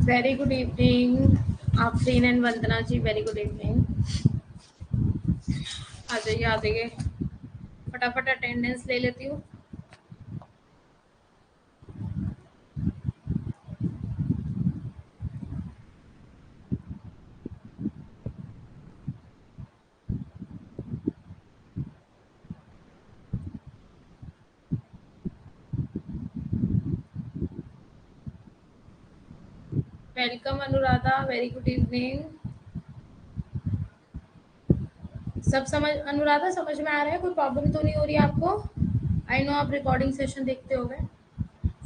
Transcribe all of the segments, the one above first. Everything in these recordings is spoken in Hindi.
Very good evening Afreen and Vandana ji, very good evening. आ जाइए, फटाफट अटेंडेंस ले लेती हूँ। Welcome Anuradha, very good evening. सब समझ, अनुराधा समझ में आ रहा है? कोई प्रॉब्लम तो नहीं हो रही है आपको? आई नो आप रिकॉर्डिंग सेशन देखते होगे।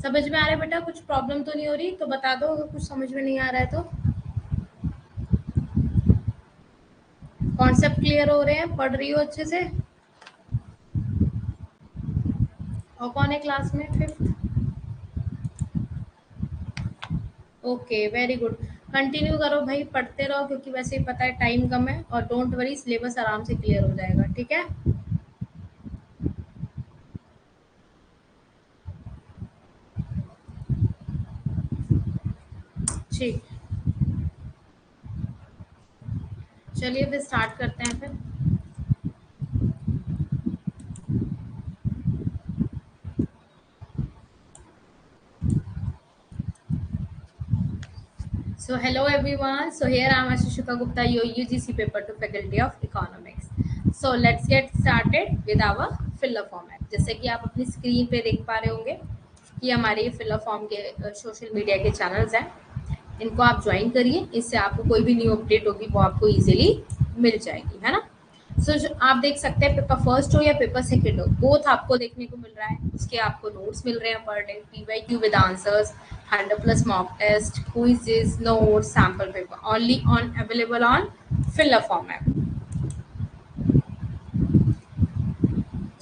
समझ में आ रहा है बेटा? कुछ प्रॉब्लम तो नहीं हो रही? तो बता दो अगर कुछ समझ में नहीं आ रहा है तो। कॉन्सेप्ट क्लियर हो रहे हैं? पढ़ रही हो अच्छे से? और कौन है क्लास में? 5th? Okay, very good. Continue करो भाई, पढ़ते रहो, क्योंकि वैसे ही पता है टाइम कम है। और डोंट वरी, सिलेबस आराम से क्लियर हो जाएगा, ठीक है? ठीक, चलिए फिर स्टार्ट करते हैं फिर। So hello everyone. So here I am Ashishika Gupta, your UGC paper to Faculty of Economics. So let's get started with our fill up format. जैसे कि आप अपनी स्क्रीन पे देख पा रहे होंगे कि हमारे ये फिल अप फॉर्म के सोशल मीडिया के चैनल्स हैं। इनको आप ज्वाइन करिए, इससे आपको कोई भी न्यू अपडेट होगी वो आपको इजीली मिल जाएगी, है ना? सो आप देख सकते हैं, पेपर फर्स्ट हो या पेपर सेकंड हो, बोथ आपको देखने को मिल रहा है। उसके आपको नोट्स मिल रहे हैं per day, PYQ with answers, 100+ mock test, quizzes, notes, sample paper, only on available on fill up format.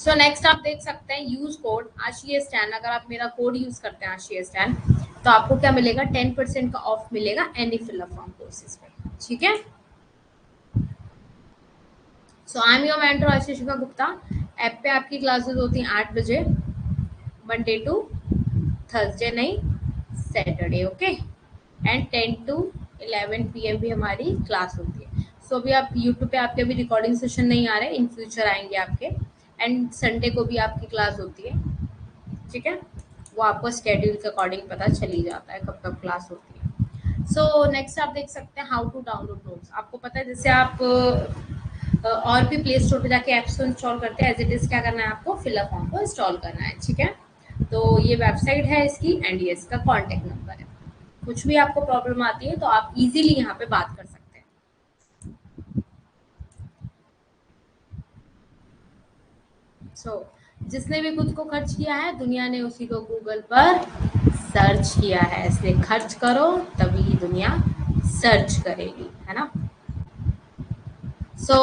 So next आप देख सकते हैं, यूज कोड ASHIES10। अगर आप मेरा कोड यूज करते हैं ASHIES10, तो आपको क्या मिलेगा? 10% का ऑफ मिलेगा any fill up form courses पे, ठीक है? So I am your mentor Ashishika Gupta. App पे आपकी क्लासेस होती हैं 8 बजे, मंडे टू थर्सडे, नहीं Saturday, okay? And 10 to 11 PM भी हमारी क्लास होती है। सो अभी आप यूट्यूब पे आपके अभी रिकॉर्डिंग सेशन नहीं आ रहे, इन फ्यूचर आएंगे आपके। एंड संडे को भी आपकी क्लास होती है, ठीक है? वो आपको स्केड्यूल के अकॉर्डिंग पता चल ही जाता है कब कब क्लास होती है। सो नेक्स्ट आप देख सकते हैं, हाउ टू डाउनलोड नोट्स। आपको पता है, जैसे आप और भी प्ले स्टोर पे जाके ऐप्स को इंस्टॉल करते हैं, एज इट इज क्या करना है आपको? फिल अप फॉर्म को इंस्टॉल करना है, ठीक है? तो ये वेबसाइट है इसकी, एंड ये इसका कॉन्टेक्ट नंबर है। कुछ भी आपको प्रॉब्लम आती है तो आप इजीली यहाँ पे बात कर सकते हैं। सो जिसने भी खुद को खर्च किया है, दुनिया ने उसी को गूगल पर सर्च किया है, इसलिए खर्च करो तभी दुनिया सर्च करेगी, है ना? So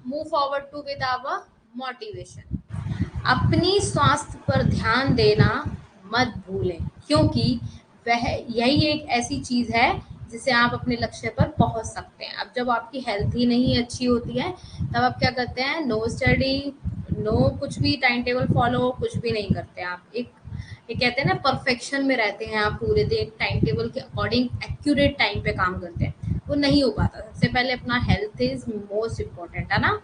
move forward to with our motivation. अपनी स्वास्थ्य पर ध्यान देना मत भूलें, क्योंकि वह यही एक ऐसी चीज है जिससे आप अपने लक्ष्य पर पहुंच सकते हैं। अब जब आपकी हेल्थ ही नहीं अच्छी होती है, तब आप क्या करते हैं? नो स्टडी, नो कुछ भी टाइम टेबल फॉलो, कुछ भी नहीं करते आप। एक ये कहते हैं ना, परफेक्शन में रहते हैं आप, पूरे दिन टाइम टेबल के अकॉर्डिंग एक्यूरेट टाइम पे काम करते हैं, वो नहीं हो पाता। सबसे पहले अपना हेल्थ इज मोस्ट इम्पोर्टेंट, है ना?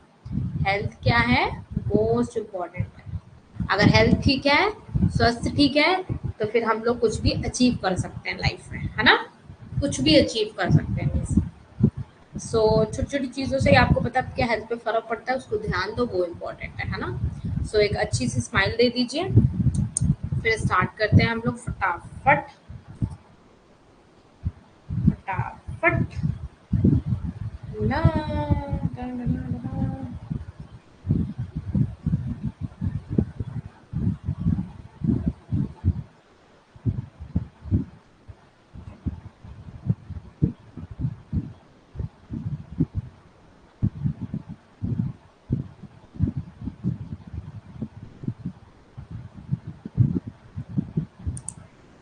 हेल्थ क्या है? मोस्ट इम्पोर्टेंट है। अगर हेल्थ ठीक है, स्वस्थ ठीक है, तो फिर हम लोग कुछ भी अचीव कर सकते हैं लाइफ में, है ना? कुछ भी अचीव कर सकते हैं। सो छोटी छोटी चीज़ों से आपको पता है क्या हेल्थ पे फर्क पड़ता है, उसको ध्यान दो, वो इम्पोर्टेंट है ना? सो एक अच्छी सी स्माइल दे दीजिए, फिर स्टार्ट करते हैं हम लोग फटाफट फटाफट। ला, ला, ला, ला, ला।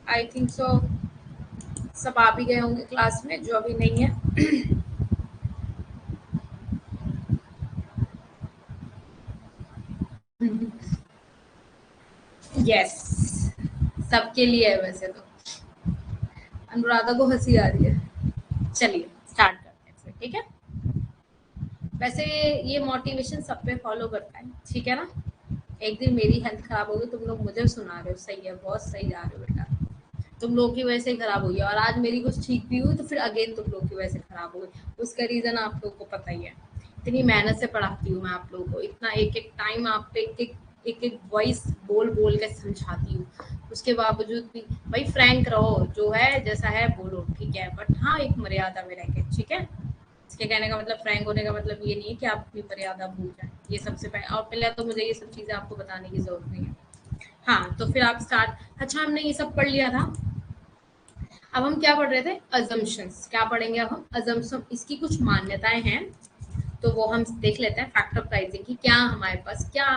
आई थिंक सो सब आ भी गए होंगे क्लास में, जो अभी नहीं है। यस, सबके लिए है वैसे तो। अनुराधा को हंसी आ रही है। चलिए स्टार्ट करते हैं फिर, ठीक है। वैसे ये मोटिवेशन सब पे फॉलो करता है, ठीक है ना। एक दिन मेरी हेल्थ खराब होगी, तुम लोग मुझे सुना रहे हो, सही है, बहुत सही जा रहे हो बेटा। तुम लोग की वजह से ही खराब हुई है, और आज मेरी कुछ ठीक भी हुई तो फिर अगेन तुम लोग की वजह से खराब हो गई। उसका रीजन आप लोगों को पता ही है। इतनी मेहनत से पढ़ाती हूँ मैं आप लोगों को, इतना एक एक टाइम आप पे एक वॉइस बोल बोल के समझाती हूँ, उसके बावजूद भी भाई फ्रैंक रहो, जो है जैसा है बोलो, ठीक है, बट हाँ एक मर्यादा में रह के, ठीक है। इसके कहने का मतलब, फ्रैंक होने का मतलब ये नहीं है कि आप अपनी मर्यादा भूल जाए, ये सबसे पहले, और पहले तो मुझे ये सब चीजें आपको बताने की जरूरत नहीं है। हाँ तो फिर आप स्टार्ट, अच्छा हमने ये सब पढ़ लिया था। अब हम क्या पढ़ रहे थे, अजम्पशंस, क्या पढ़ेंगे अब हम, अजम्पशन, इसकी कुछ मान्यताएं हैं, तो वो हम देख लेते हैं। फैक्टर प्राइसिंग की क्या हमारे पास क्या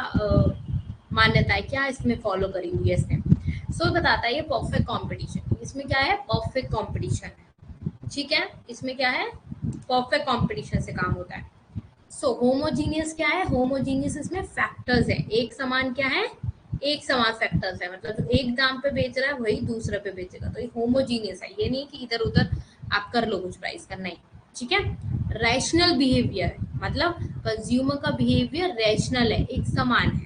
मान्यताएं, क्या इसमें फॉलो करी हुई है इसने। सो बताता है ये परफेक्ट कंपटीशन, इसमें क्या है, परफेक्ट कंपटीशन है, ठीक है। इसमें क्या है, परफेक्ट कंपटीशन से काम होता है। सो होमोजीनियस क्या है, होमोजीनियस इसमें फैक्टर्स है, एक समान क्या है, एक समान फैक्टर्स है, मतलब जो एक दाम पे बेच रहा है वही दूसरे पे बेचेगा, तो ये होमोजीनियस है, ये नहीं कि इधर उधर आप कर लो कुछ प्राइस का, नहीं, ठीक है। रैशनल बिहेवियर, मतलब कंज्यूमर का बिहेवियर रैशनल है, एक समान है,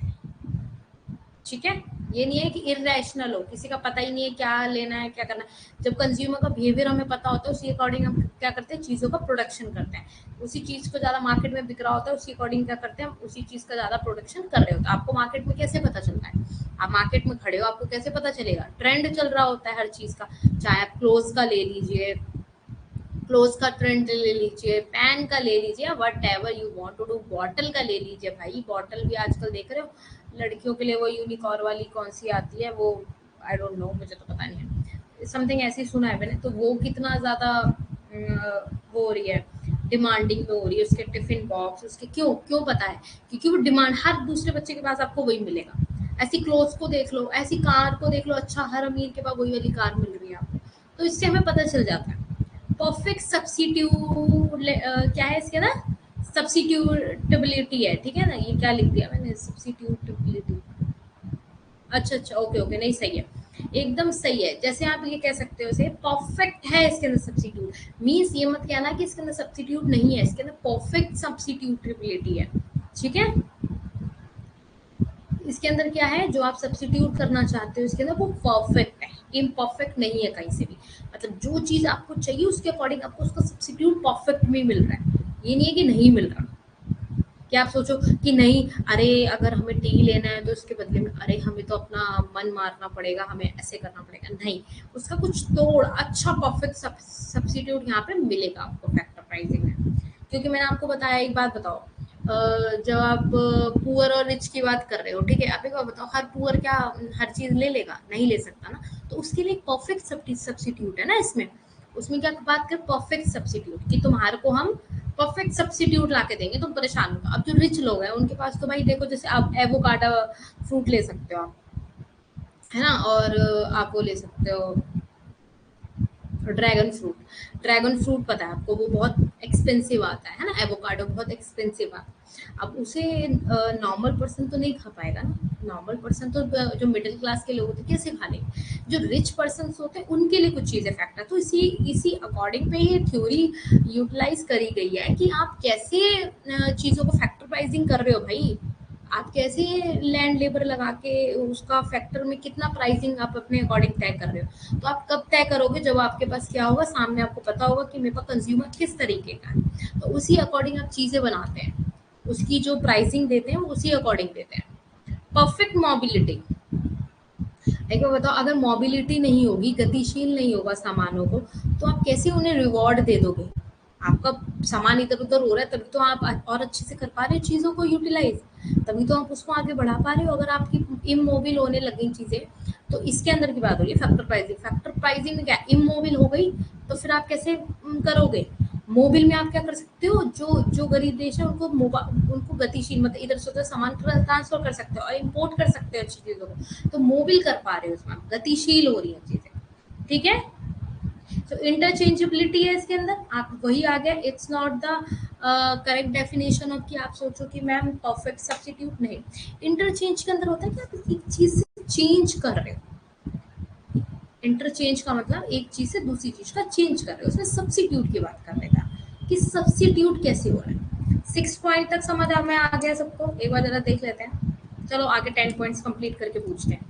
ठीक है। ये नहीं है कि इरेशनल हो, किसी का पता ही नहीं है क्या लेना है क्या करना है। जब कंज्यूमर का बिहेवियर हमें पता होता है, उसी अकॉर्डिंग हम क्या करते हैं, चीज़ों का प्रोडक्शन करते हैं। उसी चीज़ को ज़्यादा मार्केट में बिक रहा होता है, उसी अकॉर्डिंग क्या करते हैं हम, उसी चीज़ का ज़्यादा प्रोडक्शन कर रहे होते हैं। आपको मार्केट में कैसे पता चलता है, आप मार्केट में खड़े हो, आपको कैसे पता चलेगा, ट्रेंड चल रहा होता है हर चीज़ का, चाहे आप क्लोथ का ले लीजिए, क्लोथ का ट्रेंड ले लीजिए, पैन का ले लीजिए, whatever you want to do, bottle का ले लीजिए भाई, बॉटल भी आजकल देख रहे हो लड़कियों के लिए वो यूनिकॉर्न वाली कौन सी आती है, वो आई डोंट नो, मुझे तो पता नहीं है, समथिंग ऐसी सुना है मैंने, तो वो कितना ज़्यादा वो हो रही है, डिमांडिंग में हो रही है, उसके टिफिन बॉक्स, उसके क्यों क्यों पता है, क्योंकि वो डिमांड, हर दूसरे बच्चे के पास आपको वही मिलेगा। ऐसी क्लोथ्स को देख लो, ऐसी कार को देख लो, अच्छा हर अमीर के पास वही वाली कार मिल रही है आपको, तो इससे हमें पता चल जाता है। परफेक्ट सब्सिट्यूट क्या है इसके ना, सब्सिट्यूटेबिलिटी है, ठीक है ना, ये क्या लिख दिया मैंने, सब्सिट्यूटेबिलिटी, अच्छा अच्छा ओके ओके, नहीं सही है, एकदम सही है। जैसे आप ये कह सकते हो, इसे परफेक्ट है, इसके अंदर सब्सिट्यूट मीन्स ये मत कहना कि इसके अंदर सब्सिट्यूट नहीं है, इसके अंदर परफेक्ट सब्सिट्यूटेबिलिटी है, ठीक है। इसके अंदर क्या है, जो आप सब्सिट्यूट करना चाहते हो इसके अंदर वो परफेक्ट है, इम्परफेक्ट नहीं है कहीं से भी, मतलब जो चीज आपको चाहिए उसके अकॉर्डिंग आपको उसका सब्सिट्यूट परफेक्ट में मिल रहा है, ये नहीं है कि नहीं मिल रहा। क्या आप सोचो कि नहीं, अरे अगर हमें टी लेना है तो उसके बदले में अरे हमें तो अपना मन मारना पड़ेगा, हमें ऐसे करना पड़ेगा, नहीं, उसका कुछ तोड़ अच्छा परफेक्ट सब्सिट्यूट यहाँ पे मिलेगा आपको फैक्टर प्राइसिंग में। क्योंकि मैंने आपको बताया, एक बात बताओ, जब आप पुअर और रिच की बात कर रहे हो, ठीक है, आप एक बात बताओ, हर पुअर क्या हर चीज ले लेगा, नहीं ले सकता ना, तो उसके लिए परफेक्ट सब्सिट्यूट है ना इसमें, उसमें क्या बात कर, परफेक्ट सब्सिट्यूट कि तुम्हारे को हम परफेक्ट सब्सिट्यूट ला के देंगे, तुम परेशान हो। अब जो रिच लोग हैं उनके पास तो भाई देखो, जैसे आप एवोकाडो फ्रूट ले सकते हो आप, है ना, और आप वो ले सकते हो ड्रैगन फ्रूट, ड्रैगन फ्रूट पता है आपको वो बहुत एक्सपेंसिव आता है ना, एवोकाडो बहुत एक्सपेंसिव आता है। अब उसे नॉर्मल पर्सन तो नहीं खा पाएगा ना, नॉर्मल पर्सन तो जो मिडिल क्लास के लोग होते हैं कैसे खा लेंगे, जो रिच पर्सन होते हैं उनके लिए कुछ चीज़ें फैक्टर, तो इसी इसी अकॉर्डिंग पे ये थ्योरी यूटिलाइज करी गई है कि आप कैसे चीज़ों को फैक्टर प्राइजिंग कर रहे हो भाई, आप कैसे लैंड लेबर लगा के उसका फैक्टर में कितना प्राइसिंग आप अपने अकॉर्डिंग तय कर रहे हो, तो आप कब तय करोगे, जब आपके पास क्या होगा, सामने आपको पता होगा कि मेरे पास कंज्यूमर किस तरीके का है, तो उसी अकॉर्डिंग आप चीजें बनाते हैं, उसकी जो प्राइसिंग देते हैं उसी अकॉर्डिंग देते हैं। परफेक्ट मोबिलिटी, एक बार बताओ, अगर मोबिलिटी नहीं होगी, गतिशील नहीं होगा सामानों को, तो आप कैसे उन्हें रिवॉर्ड दे दोगे, आपका सामान इधर उधर हो रहा है तभी तो आप और अच्छे से कर पा रहे हो चीज़ों को यूटिलाइज, तभी तो आप उसको आगे बढ़ा पा रहे हो। अगर आपकी इमोबिल होने लगी चीज़ें, तो इसके अंदर की बात हो रही है फैक्टर प्राइसिंग, फैक्टर प्राइसिंग में क्या, इमोबिल हो गई तो फिर आप कैसे करोगे, मोबिल में आप क्या कर सकते हो, जो जो गरीब देश है उनको उनको गतिशील, मतलब इधर से उधर सामान ट्रांसफर कर सकते हो और इम्पोर्ट कर सकते हो अच्छी चीज़ों को, तो मोबिल कर पा रहे हो, उसमें गतिशील हो रही है चीज़ें, ठीक है। तो इंटरचेंजेबिलिटी है इसके अंदर, आप वही आ गया, it's not the correct definition of कि आप सोचो कि मैम परफेक्ट सब्स्टिट्यूट, नहीं, इंटरचेंज के अंदर होता है कि आप एक चीज से चेंज कर रहे हो, इंटरचेंज का मतलब एक चीज से दूसरी चीज का चेंज कर रहे हो, उसमें सब्स्टिट्यूट की बात कर रहे थे कि सब्स्टिट्यूट कैसे हो रहा है। 6 पॉइंट तक समझ में आ गया सबको? एक बार जरा देख लेते हैं। चलो आगे 10 पॉइंट्स कंप्लीट करके पूछते हैं।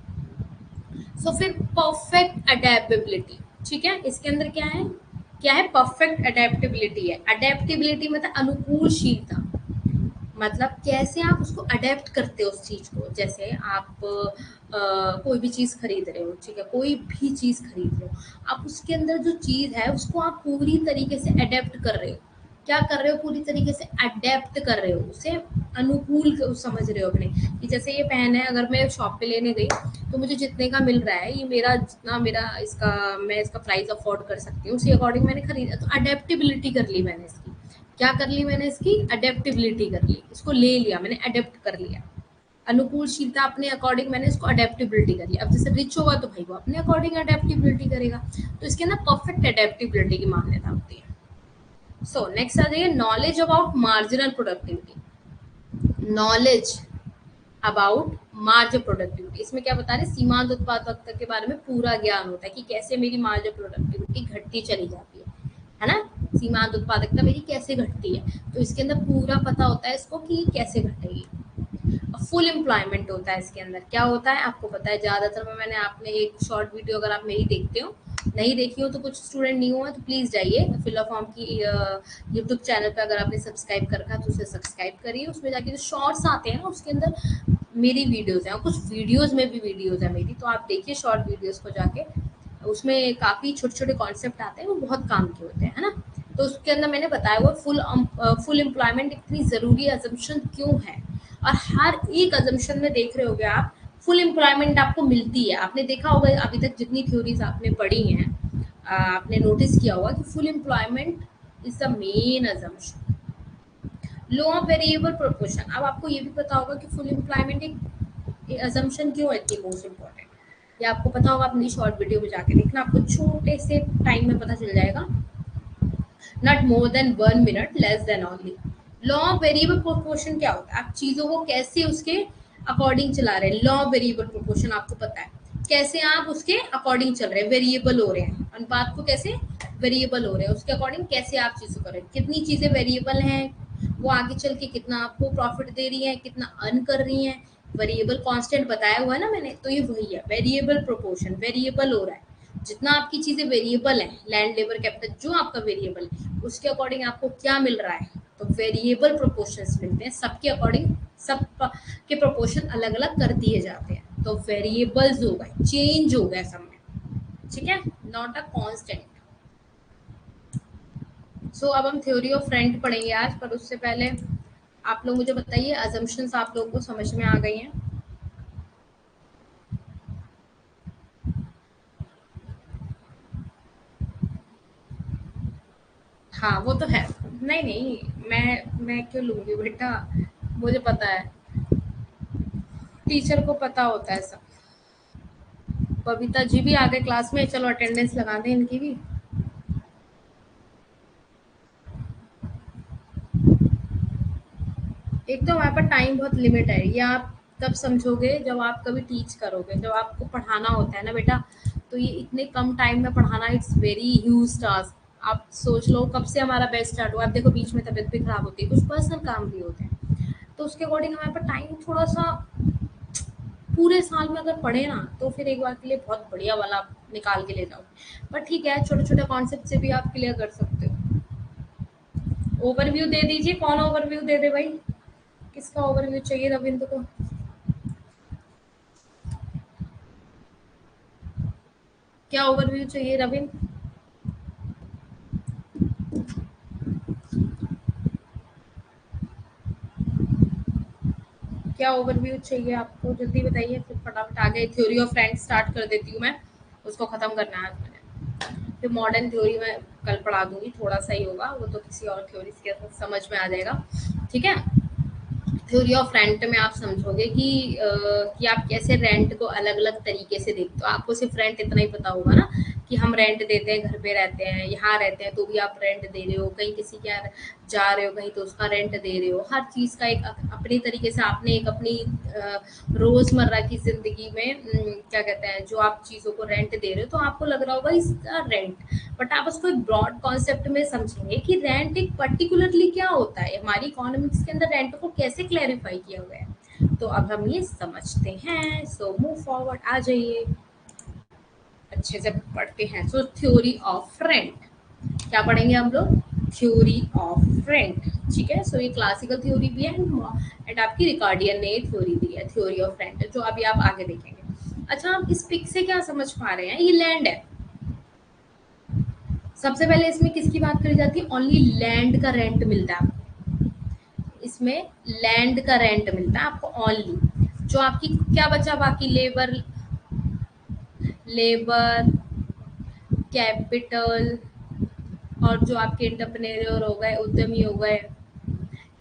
सो फिर परफेक्ट अडेप्टेबिलिटी, ठीक है, इसके अंदर क्या है? क्या है? परफेक्ट अडेप्टेबिलिटी है। अडेप्टेबिलिटी मतलब अनुकूलशीलता, मतलब कैसे आप उसको अडेप्ट करते हो उस चीज को। जैसे आप कोई भी चीज खरीद रहे हो, ठीक है, कोई भी चीज खरीद रहे हो, आप उसके अंदर जो चीज है उसको आप पूरी तरीके से अडेप्ट कर रहे हो। क्या कर रहे हो? पूरी तरीके से अडेप्ट कर रहे हो, उसे समझ रहे हो अपने। कि जैसे ये पेन है, अगर मैं शॉप पे लेने गई तो मुझे जितने का मिल रहा है, ये मेरा जितना मेरा इसका मैं इसका प्राइस अफोर्ड कर सकती हूँ, उसी अकॉर्डिंग मैंने खरीदा। तो अडेप्टेबिलिटी कर ली मैंने इसकी। क्या कर ली मैंने? इसकी अडेप्टेबिलिटी कर ली, इसको ले लिया मैंने, अडेप्ट कर लिया। अनुकूलशीलता अपने अकॉर्डिंग मैंने इसको अडेप्टेबिलिटी कर लिया। अब जैसे रिच होगा तो भाई वो अपने अकॉर्डिंग अडेप्टेबिलिटी करेगा। तो इसके अंदर परफेक्ट अडेप्टेबिलिटी की मान्यता होती है। सो नेक्स्ट आ जाइए, knowledge about marginal productivity. Knowledge about margin productivity, इसमें क्या बता रहे? सीमांत उत्पादकता के बारे में पूरा ज्ञान होता है कि कैसे मेरी मार्जिन प्रोडक्टिविटी घटती चली जाती है ना? सीमांत उत्पादकता मेरी कैसे घटती है, तो इसके अंदर पूरा पता होता है इसको कि कैसे घटेगी। फुल एम्प्लॉयमेंट होता है इसके अंदर। क्या होता है आपको पता है? ज्यादातर में मैंने आपने एक शॉर्ट वीडियो, अगर आप मेरी देखते हो, नहीं देखी हो तो कुछ स्टूडेंट नहीं हुआ तो प्लीज जाइए फिल फॉर्म की यूट्यूब चैनल पे, अगर आपने सब्सक्राइब कर रखा है तो उसे सब्सक्राइब करिए। उसमें जाके जो शॉर्ट्स आते हैं ना, उसके अंदर मेरी वीडियोस हैं, और कुछ वीडियोस में भी वीडियोस है मेरी, तो आप देखिए शॉर्ट वीडियोस को जाके। उसमें काफी छोटे छोटे कॉन्सेप्ट आते हैं, वो बहुत काम के होते हैं, है ना? तो उसके अंदर मैंने बताया हुआ फुल एम्प्लॉयमेंट इतनी जरूरी अजम्पशन क्यों है। और हर एक अजम्पशन में देख रहे होगे आप, फुल एम्प्लॉयमेंट आपको मिलती है। आपने देखा होगा अभी तक जितनी थ्योरीज आपने पढ़ी हैं, आपने नोटिस किया होगा कि full employment is the main assumption. Low of variable proportion, अब आपको ये भी पता होगा कि फुल एम्प्लॉयमेंट एक अजम्पशन क्यों है इतनी मोस्ट इम्पॉर्टेंट। ये आपको पता होगा, अपनी शॉर्ट वीडियो में जाके देखना, आपको छोटे से टाइम में पता चल जाएगा। Not more than 1 minute, less than only. Law of variable proportion क्या होता है? आप चीजों को कैसे उसके अकॉर्डिंग चला रहे हैं। लॉ ऑफ वेरिएबल प्रोपोर्शन आपको पता है, कैसे आप उसके अकॉर्डिंग चल रहे हैं, वेरिएबल हो रहे हैं, अनुपात को कैसे वेरिएबल हो रहे हैं उसके अकॉर्डिंग कैसे आप चीजों कर रहे हैं। कितनी चीजें वेरिएबल हैं, वो आगे चल के कितना आपको प्रॉफिट दे रही है, कितना अर्न कर रही है। वेरिएबल कांस्टेंट बताया हुआ है ना मैंने, तो ये वही है वेरिएबल प्रोपोर्शन। वेरिएबल हो रहा है, जितना आपकी चीजें वेरिएबल है, लैंड लेबर कैपिटल जो आपका वेरिएबल है, उसके अकॉर्डिंग आपको क्या मिल रहा है? तो वेरिएबल प्रोपोर्शंस मिलते हैं सबके अकॉर्डिंग, सब के प्रोपोर्शन अलग अलग कर दिए जाते हैं। तो वेरिएबल्स हो गए, चेंज हो गए सब में, ठीक है, नॉट अ कांस्टेंट। सो अब हम थ्योरी ऑफ रेंट पढ़ेंगे आज, पर उससे पहले आप लोग मुझे बताइए, अजम्पशंस आप लोगों को समझ में आ गई हैं? हाँ वो तो है। नहीं नहीं, मैं क्यों लूंगी बेटा, मुझे पता है, टीचर को पता होता है सब। बबीता जी भी आ गए क्लास में, चलो अटेंडेंस लगा दें इनकी भी। एक तो वहाँ पर टाइम बहुत लिमिट है, ये आप तब समझोगे जब आप कभी टीच करोगे, जब आपको पढ़ाना होता है ना बेटा, तो ये इतने कम टाइम में पढ़ाना, इट्स वेरी ह्यूज टास्क। आप सोच लो कब से हमारा बैच स्टार्ट हुआ, आप देखो बीच में तबीयत भी खराब होती है, कुछ पर्सनल काम भी होते हैं, तो उसके अकॉर्डिंग हमारे पास टाइम थोड़ा सा, पूरे साल में अगर पढ़े ना तो फिर एक बार के लिए बहुत बढ़िया वाला आप निकाल के ले जाओ। पर ठीक है, छोटे छोटे कॉन्सेप्ट से भी आप क्लियर कर सकते हो। ओवरव्यू दे दीजिए, कौन ओवरव्यू दे दे भाई? किसका ओवरव्यू चाहिए रविंद्र को? क्या ओवरव्यू चाहिए रविंद्र? क्या ओवरव्यू चाहिए आपको? जल्दी बताइए, फिर फटाफट आगे थ्योरी ऑफ रेंट स्टार्ट कर देती हूँ मैं, उसको खत्म करना है आज मैंने। फिर मॉडर्न थ्योरी में कल पढ़ा दूंगी, थोड़ा सा ही होगा वो, तो किसी और थ्योरी के साथ समझ में आ जाएगा, ठीक है। थ्योरी ऑफ रेंट में आप समझोगे कि आप कैसे रेंट को अलग अलग तरीके से देखते हो। आपको सिर्फ रेंट इतना ही पता होगा ना कि हम रेंट देते हैं, घर पे रहते हैं, यहाँ रहते हैं तो भी आप रेंट दे रहे हो, कहीं किसी के यहाँ जा रहे हो कहीं तो उसका रेंट दे रहे हो। हर चीज़ का एक अपनी तरीके से आपने एक अपनी रोज़मर्रा की ज़िंदगी में क्या कहते हैं, जो आप चीज़ों को रेंट दे रहे हो तो आपको लग रहा होगा इसका रेंट, बट आप उसको एक ब्रॉड कॉन्सेप्ट में समझेंगे कि रेंट एक पर्टिकुलरली क्या होता है, हमारी इकोनॉमिक्स के अंदर रेंट को कैसे क्लैरिफाई किया गया है। तो अब हम ये समझते हैं। सो मूव फॉरवर्ड, आ जाइए, अच्छे से पढ़ते हैं। सो थ्योरी ऑफ रेंट क्या पढ़ेंगे हम लोग? थ्योरी ऑफ रेंट, ठीक है। सो ये क्लासिकल थ्योरी भी है एंड आपकी रिकार्डियन ने थ्योरी दी है, थ्योरी ऑफ रेंट, जो अभी आप आगे देखेंगे। अच्छा, आप इस पिक से क्या समझ पा रहे हैं? ये लैंड है। सबसे पहले इसमें किसकी बात करी जाती है? ओनली लैंड का रेंट मिलता है आपको। इसमें लैंड का रेंट मिलता है आपको ओनली। जो आपकी क्या बचा बाकी? लेबर, लेबर, कैपिटल और जो आपके एंटरप्रेन्योर हो गए, उद्यमी हो गए,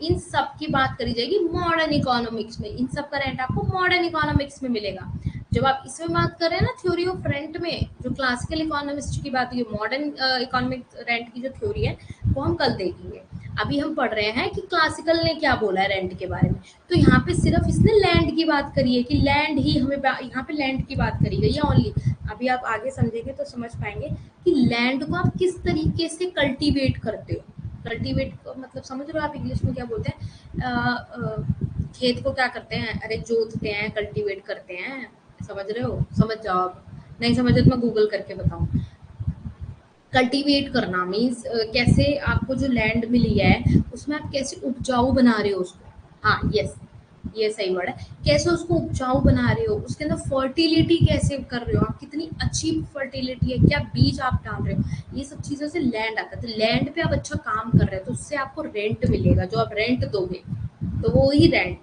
इन सब की बात करी जाएगी मॉडर्न इकोनॉमिक्स में। इन सब का रेंट आपको मॉडर्न इकोनॉमिक्स में मिलेगा। जब आप इसमें बात कर रहे हैं ना थ्योरी ऑफ रेंट में, जो क्लासिकल इकोनॉमिस्ट की बात है, मॉडर्न इकोनॉमिक रेंट की जो थ्योरी है वो हम कल देखेंगे। अभी हम पढ़ रहे हैं कि क्लासिकल ने क्या बोला है रेंट के बारे में। तो यहाँ पे सिर्फ इसने लैंड की बात करी है कि लैंड ही हमें, यहाँ पे लैंड की बात करी गई है ओनली। अभी आप आगे समझेंगे तो समझ पाएंगे कि लैंड को आप किस तरीके से कल्टीवेट करते हो। कल्टीवेट मतलब समझ रहे हो आप? इंग्लिश में क्या बोलते हैं? खेत को क्या करते हैं? अरे जोतते हैं, कल्टीवेट करते हैं। समझ रहे हो? समझ जाओ। आप नहीं समझे तो मैं गूगल करके बताऊं। कल्टीवेट करना मीन्स कैसे आपको जो लैंड मिली है उसमें आप कैसे उपजाऊ बना रहे हो उसको। हाँ, यस, ये सही वर्ड है। कैसे उसको उपजाऊ बना रहे हो, उसके अंदर फर्टिलिटी कैसे कर रहे हो आप, कितनी अच्छी फर्टिलिटी है, क्या बीज आप डाल रहे हो, ये सब चीज़ों से लैंड आता है। तो लैंड पे आप अच्छा काम कर रहे हो तो उससे आपको रेंट मिलेगा, जो आप रेंट दोगे तो वो ही रेंट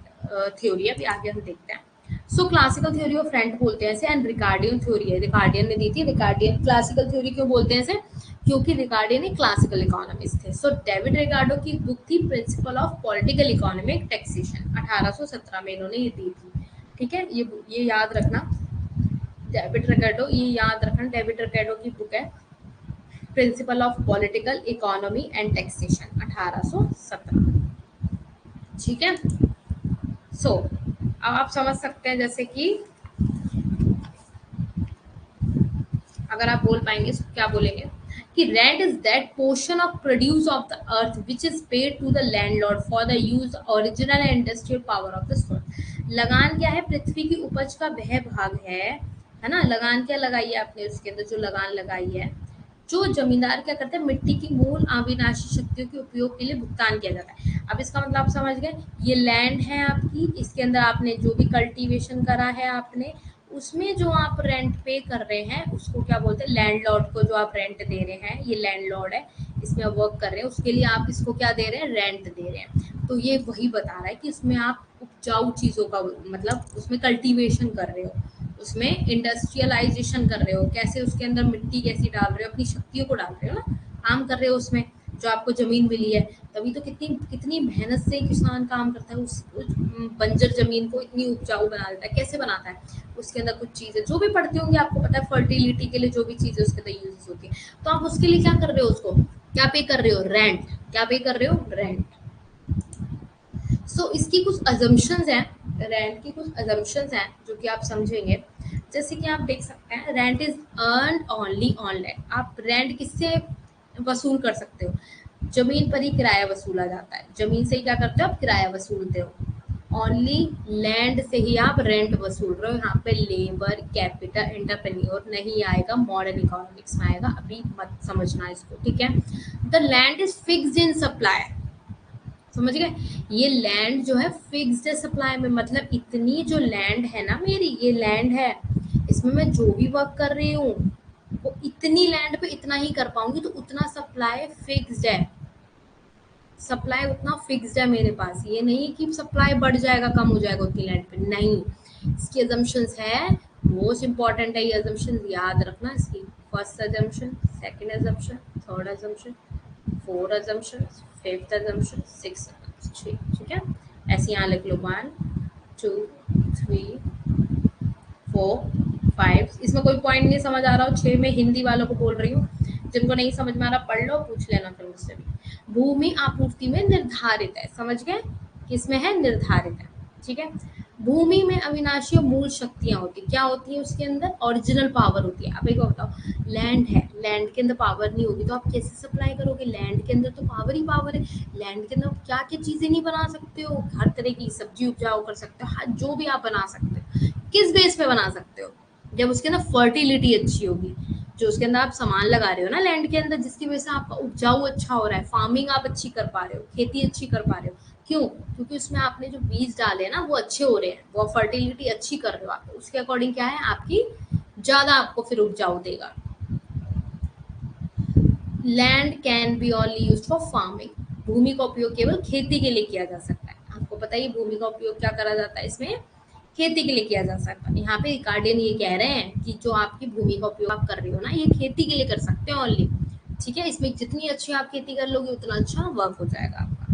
थ्योरी है। अभी आगे हम देखते हैं। सो क्लासिकल थ्योरी ऑफ रेंट बोलते हैं इसे, एंड रिकार्डियन थ्योरी है, रिकार्डियन ने दी थी। रिकार्डियन क्लासिकल थ्योरी क्यों बोलते हैं इसे? क्योंकि रिकार्डियन एक क्लासिकल इकोनॉमिस्ट थे। सो डेविड रिकार्डो की बुक थी principle of political economic taxation, 1817 में इन्होंने ये दी थी। ठीक है, ये याद रखना। डेविड रिकार्डो, ये याद रखना, डेविड रिकार्डो की बुक है principle of political economy and taxation, 1817। ठीक है। सो अब आप समझ सकते हैं जैसे कि अगर आप बोल पाएंगे तो क्या बोलेंगे कि rent is that portion of produce of the earth which is paid to the landlord for the use original and industrial power of the soil. लगान क्या है? पृथ्वी की उपज का वह भाग है ना। लगान क्या लगाई है आपने? उसके अंदर जो लगान लगाई है, जो जमींदार क्या करते हैं, मिट्टी की मूल अविनाशी शक्तियों के उपयोग के लिए भुगतान किया जाता है। अब इसका मतलब आप समझ गए, ये लैंड है आपकी, इसके अंदर आपने जो भी कल्टीवेशन करा है आपने, उसमें जो आप रेंट पे कर रहे हैं उसको क्या बोलते हैं? लैंडलॉर्ड को जो आप रेंट दे रहे हैं, ये लैंडलॉर्ड है, इसमें आप वर्क कर रहे हैं, उसके लिए आप इसको क्या दे रहे हैं? रेंट दे रहे हैं। तो ये वही बता रहा है कि उसमें आप उपजाऊ चीज़ों का मतलब उसमें कल्टीवेशन कर रहे हो, उसमें इंडस्ट्रियलाइजेशन कर रहे हो, कैसे उसके अंदर मिट्टी कैसी डाल रहे हो, अपनी शक्तियों को डाल रहे हो ना, काम कर रहे हो उसमें। जो आपको जमीन मिली है, तभी तो कितनी कितनी मेहनत से किसान काम करता है, उस बंजर जमीन को इतनी उपजाऊ बना देता है। कैसे बनाता है? उसके अंदर कुछ चीजें जो भी पढ़ती होंगी आपको पता है, फर्टिलिटी के लिए जो भी चीजें उसके अंदर यूज होती है, तो आप उसके लिए क्या कर रहे हो? उसको क्या पे कर रहे हो? रेंट। क्या पे कर रहे हो? रेंट। सो इसकी कुछ अजम्पशंस हैं, रेंट की कुछ अजम्पशंस हैं जो कि आप समझेंगे। जैसे कि आप देख सकते हैं, rent is earn only on land. आप रेंट किससे वसूल कर सकते हो? जमीन पर ही किराया वसूला जाता है। जमीन से ही क्या करते हो? आप किराया वसूलते हो। ओनली लैंड से ही आप रेंट वसूल रहे हो। यहाँ पे लेबर, कैपिटल, एंटरप्रेन्योर नहीं आएगा, मॉडर्न इकोनॉमिक्स में आएगा। अभी मत समझना इसको, ठीक है। The land is fixed in supply. समझ गए? ये लैंड जो है फिक्स्ड है सप्लाई में, मतलब इतनी जो लैंड है ना मेरी, ये लैंड है, इसमें मैं जो भी वर्क कर रही हूँ वो इतनी लैंड पे इतना ही कर पाऊंगी, तो उतना सप्लाई फिक्स्ड है। सप्लाई उतना फिक्स्ड है मेरे पास, ये नहीं कि सप्लाई बढ़ जाएगा कम हो जाएगा उतनी लैंड पे, नहीं। इसकी अजम्पशंस है, मोस्ट इंपॉर्टेंट है ये अजम्पशन, याद रखना इसकी। First assumption, second assumption, third assumption, fourth assumption, fifth assumption, six, ठीक है। ऐसे यहाँ लिख लो, 1 2 3 4 5। इसमें कोई पॉइंट नहीं समझ आ रहा हो, 6 में हिंदी वालों को बोल रही हूँ, जिनको नहीं समझ में आ रहा पढ़ लो, पूछ लेना फिर मुझसे भी। भूमि आपूर्ति में निर्धारित है, समझ गए, किसमें है, निर्धारित है, ठीक है। भूमि में अविनाशी मूल शक्तियां होती, क्या होती है उसके अंदर, ओरिजिनल पावर होती है। अब एक बात बताओ, लैंड है, लैंड के अंदर पावर नहीं होगी तो आप कैसे सप्लाई करोगे, लैंड के अंदर तो पावर ही पावर है। लैंड के अंदर क्या क्या चीजें नहीं बना सकते हो, हर तरह की सब्जी उपजाऊ कर सकते हो, जो भी आप बना सकते हो, किस बेस पे बना सकते हो, जब उसके अंदर फर्टिलिटी अच्छी होगी, जो उसके अंदर आप सामान लगा रहे हो ना लैंड के अंदर, जिसकी वजह से आपका उपजाऊ अच्छा हो रहा है, फार्मिंग आप अच्छी कर पा रहे हो, खेती अच्छी कर पा रहे हो, क्यों, क्योंकि उसमें आपने जो बीज डाले हैं ना वो अच्छे हो रहे हैं, वो फर्टिलिटी अच्छी कर रहे हो आप, उसके अकॉर्डिंग क्या है, आपकी ज्यादा आपको फिर उपजाऊ देगा। Land can be only used for farming, भूमि का उपयोग केवल खेती के लिए किया जा सकता है। आपको पता है भूमि का उपयोग क्या करा जाता है, इसमें खेती के लिए किया जा सकता है। यहाँ पे गार्डियन ये कह रहे हैं कि जो आपकी भूमि का उपयोग आप कर रहे हो ना, ये खेती के लिए कर सकते हो ओनली, ठीक है। इसमें जितनी अच्छी आप खेती कर लोगे उतना अच्छा वर्क हो जाएगा आपका।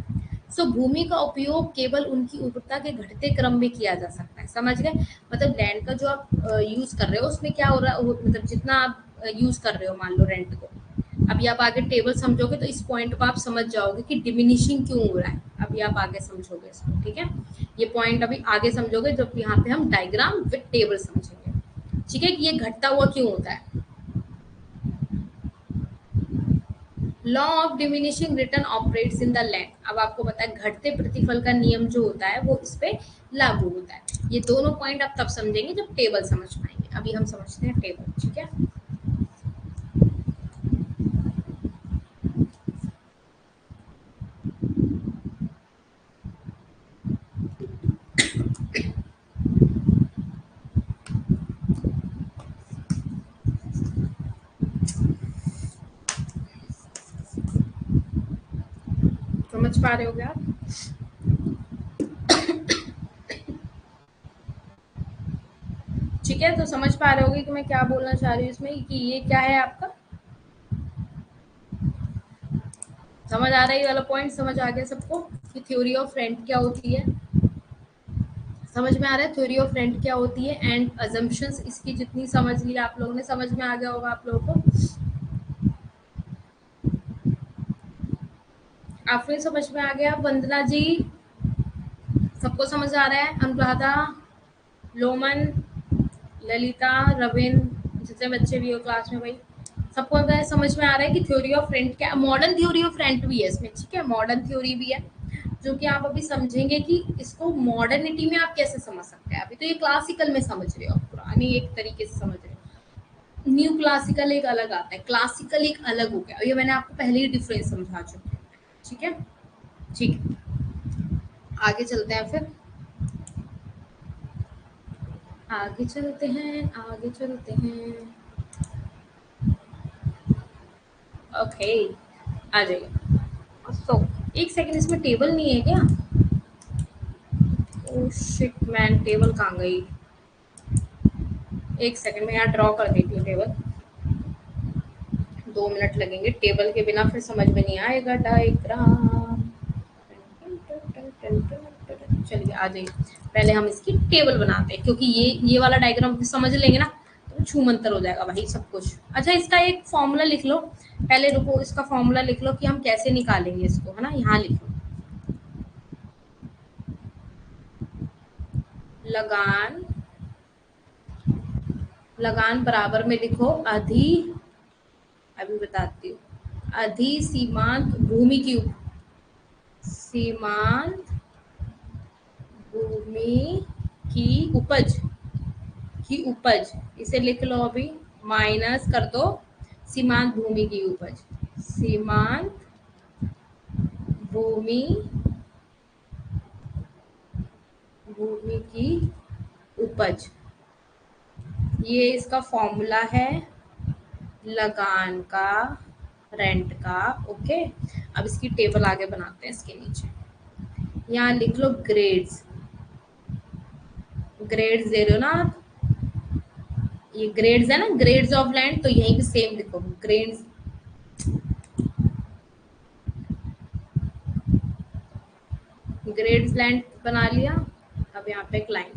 सो भूमि का उपयोग केवल उनकी उर्वरता के घटते क्रम में किया जा सकता है, समझ गए, मतलब लैंड का जो आप यूज कर रहे हो उसमें क्या हो रहा है, मतलब जितना आप यूज कर रहे हो, मान लो रेंट को, अभी आप आगे टेबल समझोगे तो इस पॉइंट को आप समझ जाओगे कि डिमिनिशिंग क्यों हो रहा है, अभी आप आगे समझोगे इसको, ठीक है। ये पॉइंट अभी आगे समझोगे जब यहाँ पे हम डायग्राम विद टेबल समझेंगे, ठीक है, कि ये घटता हुआ क्यों होता है। Law of diminishing return operates in the land, अब आपको पता है घटते प्रतिफल का नियम जो होता है वो इस पे लागू होता है। ये दोनों पॉइंट आप तब समझेंगे जब टेबल समझ पाएंगे, अभी हम समझते हैं टेबल, ठीक है। समझ पा रहे हो क्या आप, ठीक है, तो समझ पा रहे होगे कि मैं क्या बोलना चाह रही हूँ इसमें, कि ये क्या है आपका, समझ आ रहा है ये वाला पॉइंट, समझ आ गया सबको कि थ्योरी ऑफ रेंट क्या होती है, समझ में आ रहा है थ्योरी ऑफ रेंट क्या होती है, एंड अजम्पशंस इसकी जितनी समझ ली आप लोगों ने, समझ में आ गया होगा आप लोगों को, आपको समझ में आ गया, वंदना जी, सबको समझ आ रहा है, अनुराधा, लोमन, ललिता, रविंद्र, जितने बच्चे भी हो क्लास में भाई, सबको अगर समझ में आ रहा है कि थ्योरी ऑफ रेंट क्या, मॉडर्न थ्योरी ऑफ रेंट भी है इसमें, ठीक है, मॉडर्न थ्योरी भी है, जो कि आप अभी समझेंगे कि इसको मॉडर्निटी में आप कैसे समझ सकते हैं। अभी तो ये क्लासिकल में समझ रहे हो, पुरानी एक तरीके से समझ रहे हो, न्यू क्लासिकल एक अलग आता है, क्लासिकल एक अलग हो गया, ये मैंने आपको पहले ही डिफरेंस समझा चुकी हूँ, ठीक है, ठीक है, आगे चलते हैं फिर, आगे चलते हैं, आगे चलते हैं, ओके, आ जाइए। सो एक सेकंड, इसमें टेबल नहीं है क्या, ओह शिट मैन, टेबल कहाँ गई, एक सेकंड में यहाँ ड्रॉ कर देती हूँ टेबल, 2 मिनट लगेंगे, टेबल के बिना फिर समझ में नहीं आएगा डायग्राम। चलिए आ जाइए, पहले हम इसकी टेबल बनाते हैं, क्योंकि ये वाला डायग्राम समझ लेंगे ना तो छू मंतर हो जाएगा भाई सब कुछ। अच्छा, इसका एक फॉर्मूला लिख लो, पहले रुको, इसका फॉर्मूला लिख लो कि हम कैसे निकालेंगे इसको, है ना, यहाँ लिख लो, लगान, लगान बराबर में लिखो अधि, अभी बताती हूँ, अधि सीमांत भूमि की, सीमांत भूमि की उपज, की उपज, इसे लिख लो अभी, माइनस कर दो सीमांत भूमि की उपज, सीमांत भूमि, भूमि की उपज, ये इसका फॉर्मूला है लगान का, रेंट का, ओके। अब इसकी टेबल आगे बनाते हैं, इसके नीचे यहाँ लिख लो ग्रेड्स, ग्रेड्स दे रहे हो ना आप, ये ग्रेड्स है ना, ग्रेड्स ऑफ लैंड, तो यहीं पे सेम लिखो ग्रेड्स, ग्रेड्स लैंड बना लिया। अब यहाँ पे एक लाइन,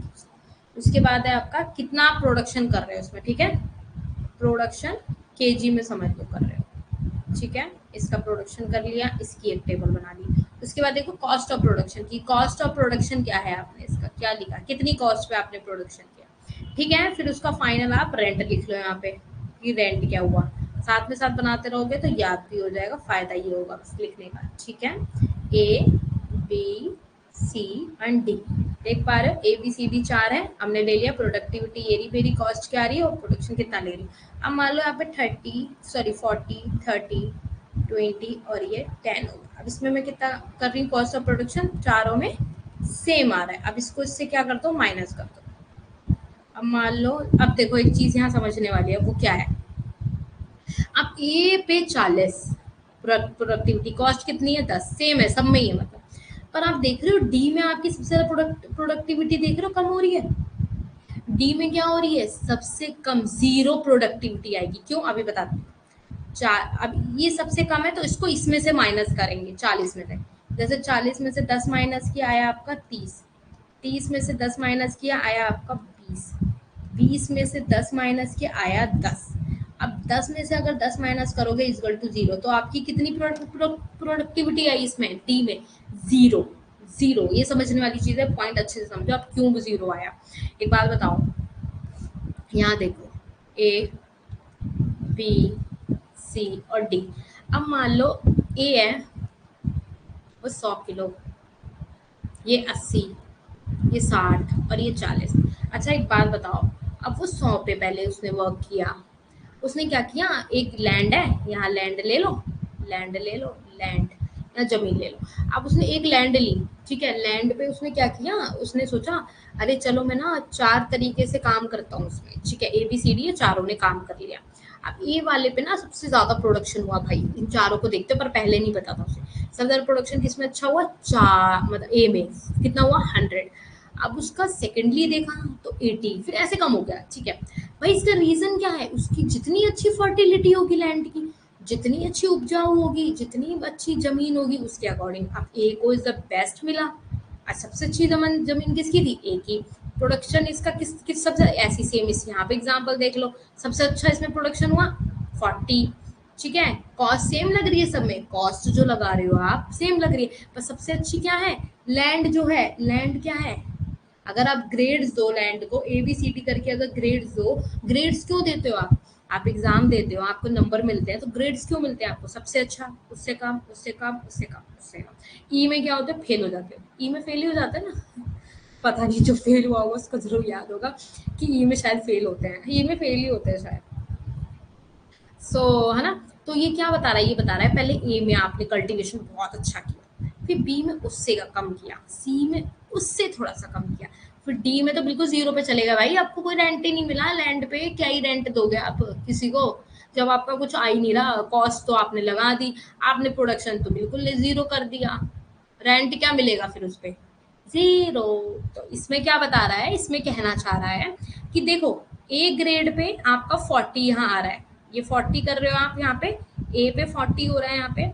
उसके बाद है आपका कितना आप प्रोडक्शन कर रहे हो उसमें, ठीक है, प्रोडक्शन केजी में समझ लो कर रहे हो, ठीक है, इसका प्रोडक्शन कर लिया, इसकी एक टेबल बना ली। उसके बाद देखो कॉस्ट ऑफ प्रोडक्शन की, कॉस्ट ऑफ प्रोडक्शन क्या है, आपने इसका क्या लिखा, कितनी कॉस्ट पे आपने प्रोडक्शन किया, ठीक है। फिर उसका फाइनल आप रेंट लिख लो यहाँ पे कि रेंट क्या हुआ, साथ में साथ बनाते रहोगे तो याद भी हो जाएगा, फायदा ये होगा बस लिखने का, ठीक है। A B C and D, देख पा रहे हो ए बी सी डी चार है, हमने ले लिया प्रोडक्टिविटी एरी पेरी कॉस्ट क्या आ रही है और प्रोडक्शन कितना ले रही है। अब मान लो यहाँ पे 40 30 20 और ये 10 होगा। अब इसमें मैं कितना कर रही हूँ कॉस्ट ऑफ प्रोडक्शन, चारों में सेम आ रहा है। अब इसको इससे क्या करता हूँ, माइनस कर दो। अब मान लो, अब देखो एक चीज यहाँ समझने वाली है, वो क्या है, अब ए पे 40, प्रोडक्टिविटी कॉस्ट कितनी है 10, सेम है सब में ही है मतलब, पर आप देख रहे हो डी में आपकी सबसे ज्यादा प्रोडक्टिविटी देख रहे हो कम हो रही है, डी में क्या हो रही है सबसे कम, जीरो प्रोडक्टिविटी आएगी, क्यों अभी बताती हूँ। चार, अब ये सबसे कम है तो इसको इसमें से माइनस करेंगे 40 में से, जैसे 40 में से 10 माइनस किया आया आपका 30, 30 में से 10 माइनस किया आया आपका 20, 20 में से 10 माइनस किया आया 10। अब 10 में से अगर 10 माइनस करोगे इक्वल टू 0, तो आपकी कितनी प्रोडक्टिविटी आई इसमें डी में, जीरो, जीरो। ये समझने वाली चीज है, पॉइंट अच्छे से समझो आप क्यों जीरो आया। एक बात बताओ, यहाँ देखो ए बी सी और डी, अब मान लो ए है वो 100 किलो, ये 80, ये 60 और ये 40। अच्छा एक बात बताओ, अब वो 100 पे पहले उसने वर्क किया, उसने क्या किया, एक लैंड है यहाँ, लैंड ले लो, लैंड ले लो, लैंड या जमीन ले लो। अब उसने एक लैंड ली, ठीक है, लैंड पे उसने क्या किया, उसने सोचा अरे चलो मैं ना 4 तरीके से काम करता हूँ उसमें, ठीक है, ए बी सी डी चारों ने काम कर लिया। अब ए वाले पे ना सबसे ज्यादा प्रोडक्शन हुआ भाई, इन चारों को देखते पर पहले नहीं पता था उसे, सबसे ज्यादा प्रोडक्शन किसमें अच्छा हुआ, चार मतलब ए में कितना हुआ 100। अब उसका सेकेंडली देखा तो 80, फिर ऐसे कम हो गया, ठीक है भाई। इसका रीजन क्या है, उसकी जितनी अच्छी फर्टिलिटी होगी लैंड की, जितनी अच्छी उपजाऊ होगी, जितनी अच्छी जमीन होगी, उसके अकॉर्डिंग अब ए को इज द बेस्ट मिला। और सबसे अच्छी जमीन जमीन किसकी थी, ए की। प्रोडक्शन इसका किस सबसे ऐसी सेम, इस यहाँ पे एग्जांपल देख लो, सबसे अच्छा इसमें प्रोडक्शन हुआ 40, ठीक है। कॉस्ट सेम लग रही है सब में, कॉस्ट जो लगा रहे हो आप सेम लग रही है, पर सबसे अच्छी क्या है, लैंड जो है, लैंड क्या है, अगर आप ग्रेड्स दो लैंड को ए बी सी डी करके, अगर ग्रेड्स दो, ग्रेड्स क्यों देते हो आप एग्जाम देते हो, आपको नंबर मिलते हैं, तो ग्रेड्स क्यों मिलते हैं आपको, सबसे अच्छा, उससे कम, उससे कम, उससे कम, उससे कम। ई में क्या होता है, फेल हो जाते हो, ई में फेल ही हो जाता है ना, पता नहीं जो फेल हुआ होगा उसको जरूर याद होगा कि ई में शायद फेल होते हैं, ई में फेल ही होते हैं शायद। है ना। तो ये क्या बता रहा है, ये बता रहा है पहले ए में आपने कल्टीवेशन बहुत अच्छा किया, फिर बी में उससे कम किया, सी में उससे थोड़ा सा कम किया, फिर डी में तो बिल्कुल जीरो पे चलेगा भाई, आपको कोई रेंट ही नहीं मिला लैंड पे, क्या ही रेंट दोगे आप किसी को, जब आपका कुछ आ ही नहीं रहा, कॉस्ट तो आपने लगा दी, आपने प्रोडक्शन तो बिल्कुल जीरो कर दिया, रेंट क्या मिलेगा फिर उस पे, जीरो। तो इसमें क्या बता रहा है, इसमें कहना चाह रहा है कि देखो ए ग्रेड पे आपका 40 यहाँ आ रहा है, ये 40 कर रहे हो आप यहाँ पे, ए पे 40 हो रहा है यहाँ पे,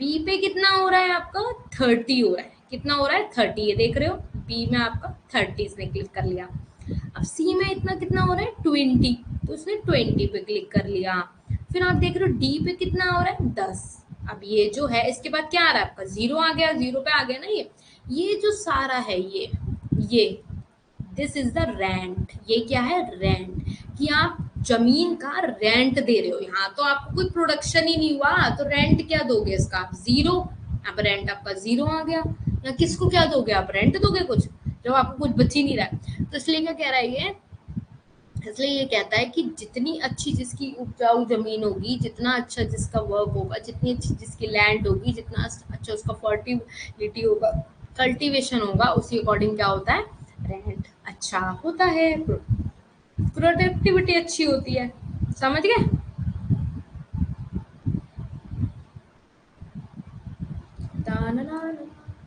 बी पे कितना हो रहा है आपका 30 हो रहा है, कितना हो रहा है 30, ये देख रहे हो, बी में आपका 30 इसने क्लिक कर लिया। अब सी में इतना कितना हो रहा है 20, तो उसने 20 पे क्लिक कर लिया। फिर आप देख रहे हो डी पे कितना हो रहा है 10। अब ये जो है इसके बाद क्या आ रहा है आपका, जीरो आ गया, जीरो पे आ गया ना ये जो सारा है ये दिस इज द रेंट, ये क्या है रेंट, कि आप जमीन का रेंट दे रहे हो, यहाँ तो आपको कोई प्रोडक्शन ही नहीं हुआ, तो रेंट क्या दोगे इसका आप, जीरो। अब रेंट आपका जीरो आ गया, या किसको क्या दोगे आप, रेंट दोगे कुछ, जब आपको कुछ बच ही नहीं रहा है। तो इसलिए क्या कह रहा है ये, इसलिए ये कहता है कि जितनी अच्छी जिसकी उपजाऊ जमीन होगी, जितना अच्छा जिसका वर्क होगा, जितनी अच्छी जिसकी लैंड होगी, जितना अच्छा उसका फर्टिलिटी होगा, कल्टीवेशन होगा, उसी अकॉर्डिंग क्या होता है, रेंट अच्छा होता है, प्रोडक्टिविटी अच्छी होती है। समझ गए,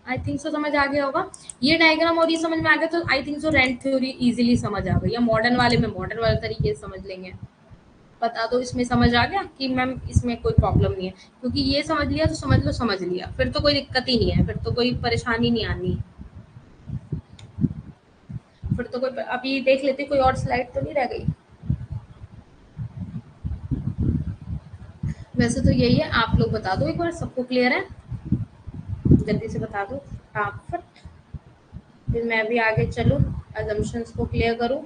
आई थिंक सो समझ आ गया होगा, ये डायग्राम और ये समझ में आ गया तो I think so rent theory easily समझ आ गई, या मॉडर्न वाले में मॉडर्न वाले तरीके से समझ लेंगे। बता दो इसमें समझ आ गया कि मैम इसमें कोई प्रॉब्लम नहीं है, क्योंकि ये समझ लिया तो समझ लो समझ लिया, फिर तो कोई दिक्कत ही नहीं है, फिर तो कोई परेशानी नहीं आनी। फिर तो कोई अभी देख लेते कोई और स्लाइड तो नहीं रह गई। वैसे तो यही है, आप लोग बता दो एक बार, सबको क्लियर है? जल्दी से बता दो फटाफट, फिर मैं भी आगे चलूँ, अजम्पशंस को क्लियर करूँ।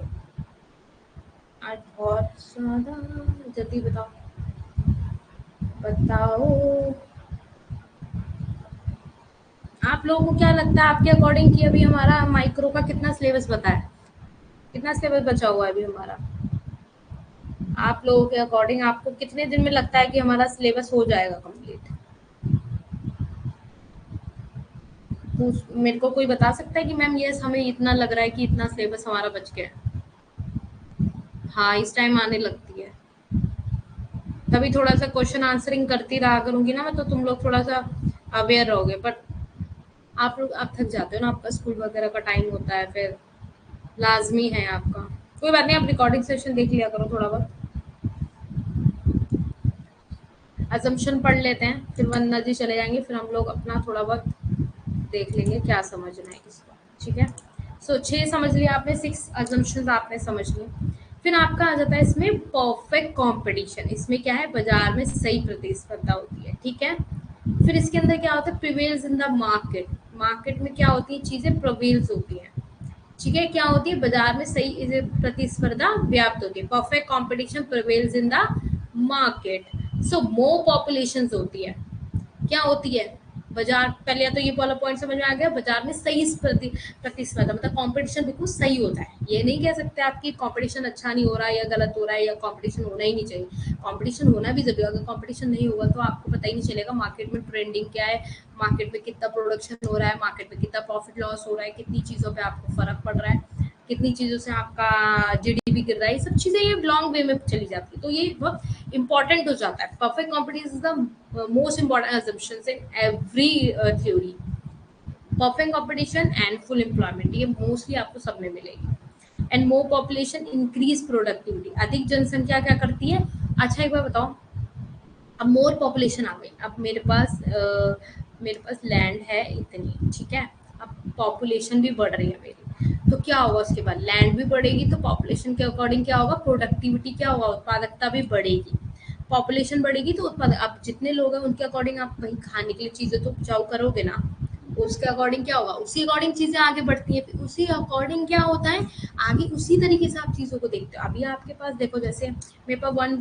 आज बहुत ज़्यादा, जल्दी बताओ बताओ। आप लोगों को क्या लगता है आपके अकॉर्डिंग कि अभी हमारा माइक्रो का कितना सिलेबस बता है, कितना सिलेबस बचा हुआ है अभी हमारा? आप लोगों के अकॉर्डिंग आपको कितने दिन में लगता है कि हमारा सिलेबस हो जाएगा कंप्लीट? मेरे को कोई बता सकता है कि मैम यस हमें इतना लग रहा है कि इतना सिलेबस हमारा बच गया है? हाँ, इस टाइम आने लगती है, तभी थोड़ा सा क्वेश्चन आंसरिंग करती रहा करूंगी ना मैं, तो तुम लोग थोड़ा सा अवेयर रहोगे। बट आप लोग आप थक जाते हो ना, आपका स्कूल वगैरह का टाइम होता है, फिर लाजमी है आपका। कोई बात नहीं, आप रिकॉर्डिंग सेशन देख लिया करो थोड़ा बहुत। असम्पशन पढ़ लेते हैं, फिर वंदना जी चले जाएंगे, फिर हम लोग अपना थोड़ा बहुत देख लेंगे क्या समझना है किसको। ठीक है, सो 6 समझ लिया आपने, 6 असम्पशंस आपने समझ लिए। फिर आपका आ जाता है इसमें परफेक्ट कंपटीशन। इसमें क्या है, बाजार में सही प्रतिस्पर्धा होती है। ठीक है, फिर इसके अंदर क्या होता है, prevails in the market. Market में क्या होती है चीजें, प्रिवेल्स होती हैं। ठीक है, क्या होती है, बाजार में सही प्रतिस्पर्धा व्याप्त होती है। Perfect competition prevails in the market. So more population होती है, क्या होती है, बाजार, पहले तो ये वाला पॉइंट समझ में आ गया, बाजार में सही प्रतिस्पर्धा मतलब कंपटीशन बिल्कुल सही होता है। ये नहीं कह सकते आपकी कंपटीशन अच्छा नहीं हो रहा है या गलत हो रहा है या कंपटीशन होना ही नहीं चाहिए। कंपटीशन होना भी जरूरी है, अगर कंपटीशन नहीं होगा तो आपको पता ही नहीं चलेगा मार्केट में ट्रेंडिंग क्या है, मार्केट में कितना प्रोडक्शन हो रहा है, मार्केट में कितना प्रॉफिट लॉस हो रहा है, कितनी चीज़ों पे आपको फर्क पड़ रहा है, कितनी चीज़ों से आपका जीडीपी गिर रहा है। ये सब चीज़ें ये लॉन्ग वे में चली जाती है, तो ये बहुत इंपॉर्टेंट हो जाता है। Perfect competition is the most important assumptions in every theory। Perfect competition and full employment, ये मोस्टली आपको सब में मिलेगी। And more population increase productivity, अधिक जनसंख्या क्या करती है। अच्छा एक बार बताओ, अब मोर पॉपुलेशन आ गई, अब मेरे पास लैंड है इतनी, ठीक है, अब पॉपुलेशन भी बढ़ रही है मेरी, तो क्या होगा उसके बाद, लैंड भी बढ़ेगी तो पॉपुलेशन के अकॉर्डिंग क्या होगा, प्रोडक्टिविटी क्या होगा, उत्पादकता भी बढ़ेगी। पॉपुलेशन बढ़ेगी तो उत्पाद, अब जितने लोग हैं उनके अकॉर्डिंग आप वही खाने के लिए चीजें तो उपजाऊ करोगे ना, उसके अकॉर्डिंग क्या होगा, उसी अकॉर्डिंग चीजें आगे बढ़ती हैं। फिर उसी अकॉर्डिंग क्या होता है, आगे उसी तरीके से आप चीजों को देखते हो। अभी आपके पास देखो, जैसे मेरे पास वन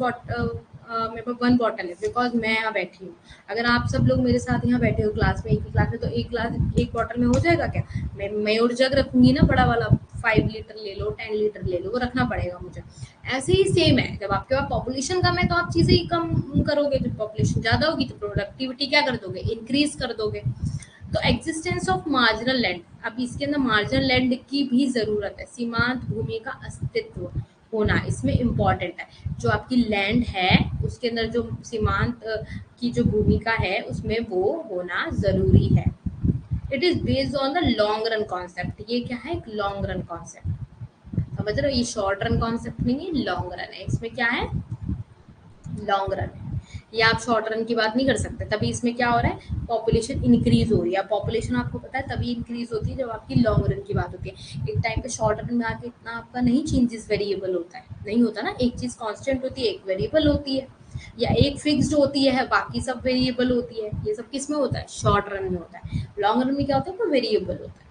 बॉटल है, बिकॉज मैं यहाँ बैठी हूँ। अगर आप सब लोग मेरे साथ यहाँ बैठे हो क्लास में, एक ही क्लास में, तो एक ग्लास एक बॉटल में हो जाएगा क्या? मैं और जग रखूंगी ना, बड़ा वाला 5 लीटर ले लो, 10 लीटर ले लो, वो रखना पड़ेगा मुझे। ऐसे ही सेम है, जब आपके पास पॉपुलेशन कम है तो आप चीजें ही कम करोगे, जब पॉपुलेशन ज्यादा होगी तो प्रोडक्टिविटी क्या कर दोगे, इंक्रीज कर दोगे। तो एग्जिस्टेंस ऑफ मार्जिनल लैंड, अब इसके अंदर मार्जिनल लैंड की भी जरूरत है। सीमांत भूमि का अस्तित्व होना इसमें इम्पॉर्टेंट है। जो आपकी लैंड है उसके अंदर जो सीमांत की जो भूमिका है उसमें वो होना जरूरी है। It is based on the long run concept, ये क्या है, एक लॉन्ग रन कॉन्सेप्ट, समझ रहे हो, ये शॉर्ट रन कॉन्सेप्ट नहीं है, लॉन्ग रन है। इसमें क्या है, लॉन्ग रन है, ये आप शॉर्ट रन की बात नहीं कर सकते। तभी इसमें क्या हो रहा है, पॉपुलेशन इंक्रीज हो रही है। पॉपुलेशन आपको पता है तभी इंक्रीज होती है जब आपकी लॉन्ग रन की बात होती है। एक टाइम पे शॉर्ट रन में आके इतना आपका नहीं चेंजेस वेरिएबल होता है, नहीं होता ना, एक चीज कांस्टेंट होती है, एक वेरिएबल होती है, या एक फिक्स्ड होती है बाकी सब वेरिएबल होती है। ये सब किस में होता है, शॉर्ट रन में होता है। लॉन्ग रन में क्या होता है, तो वेरिएबल होता है।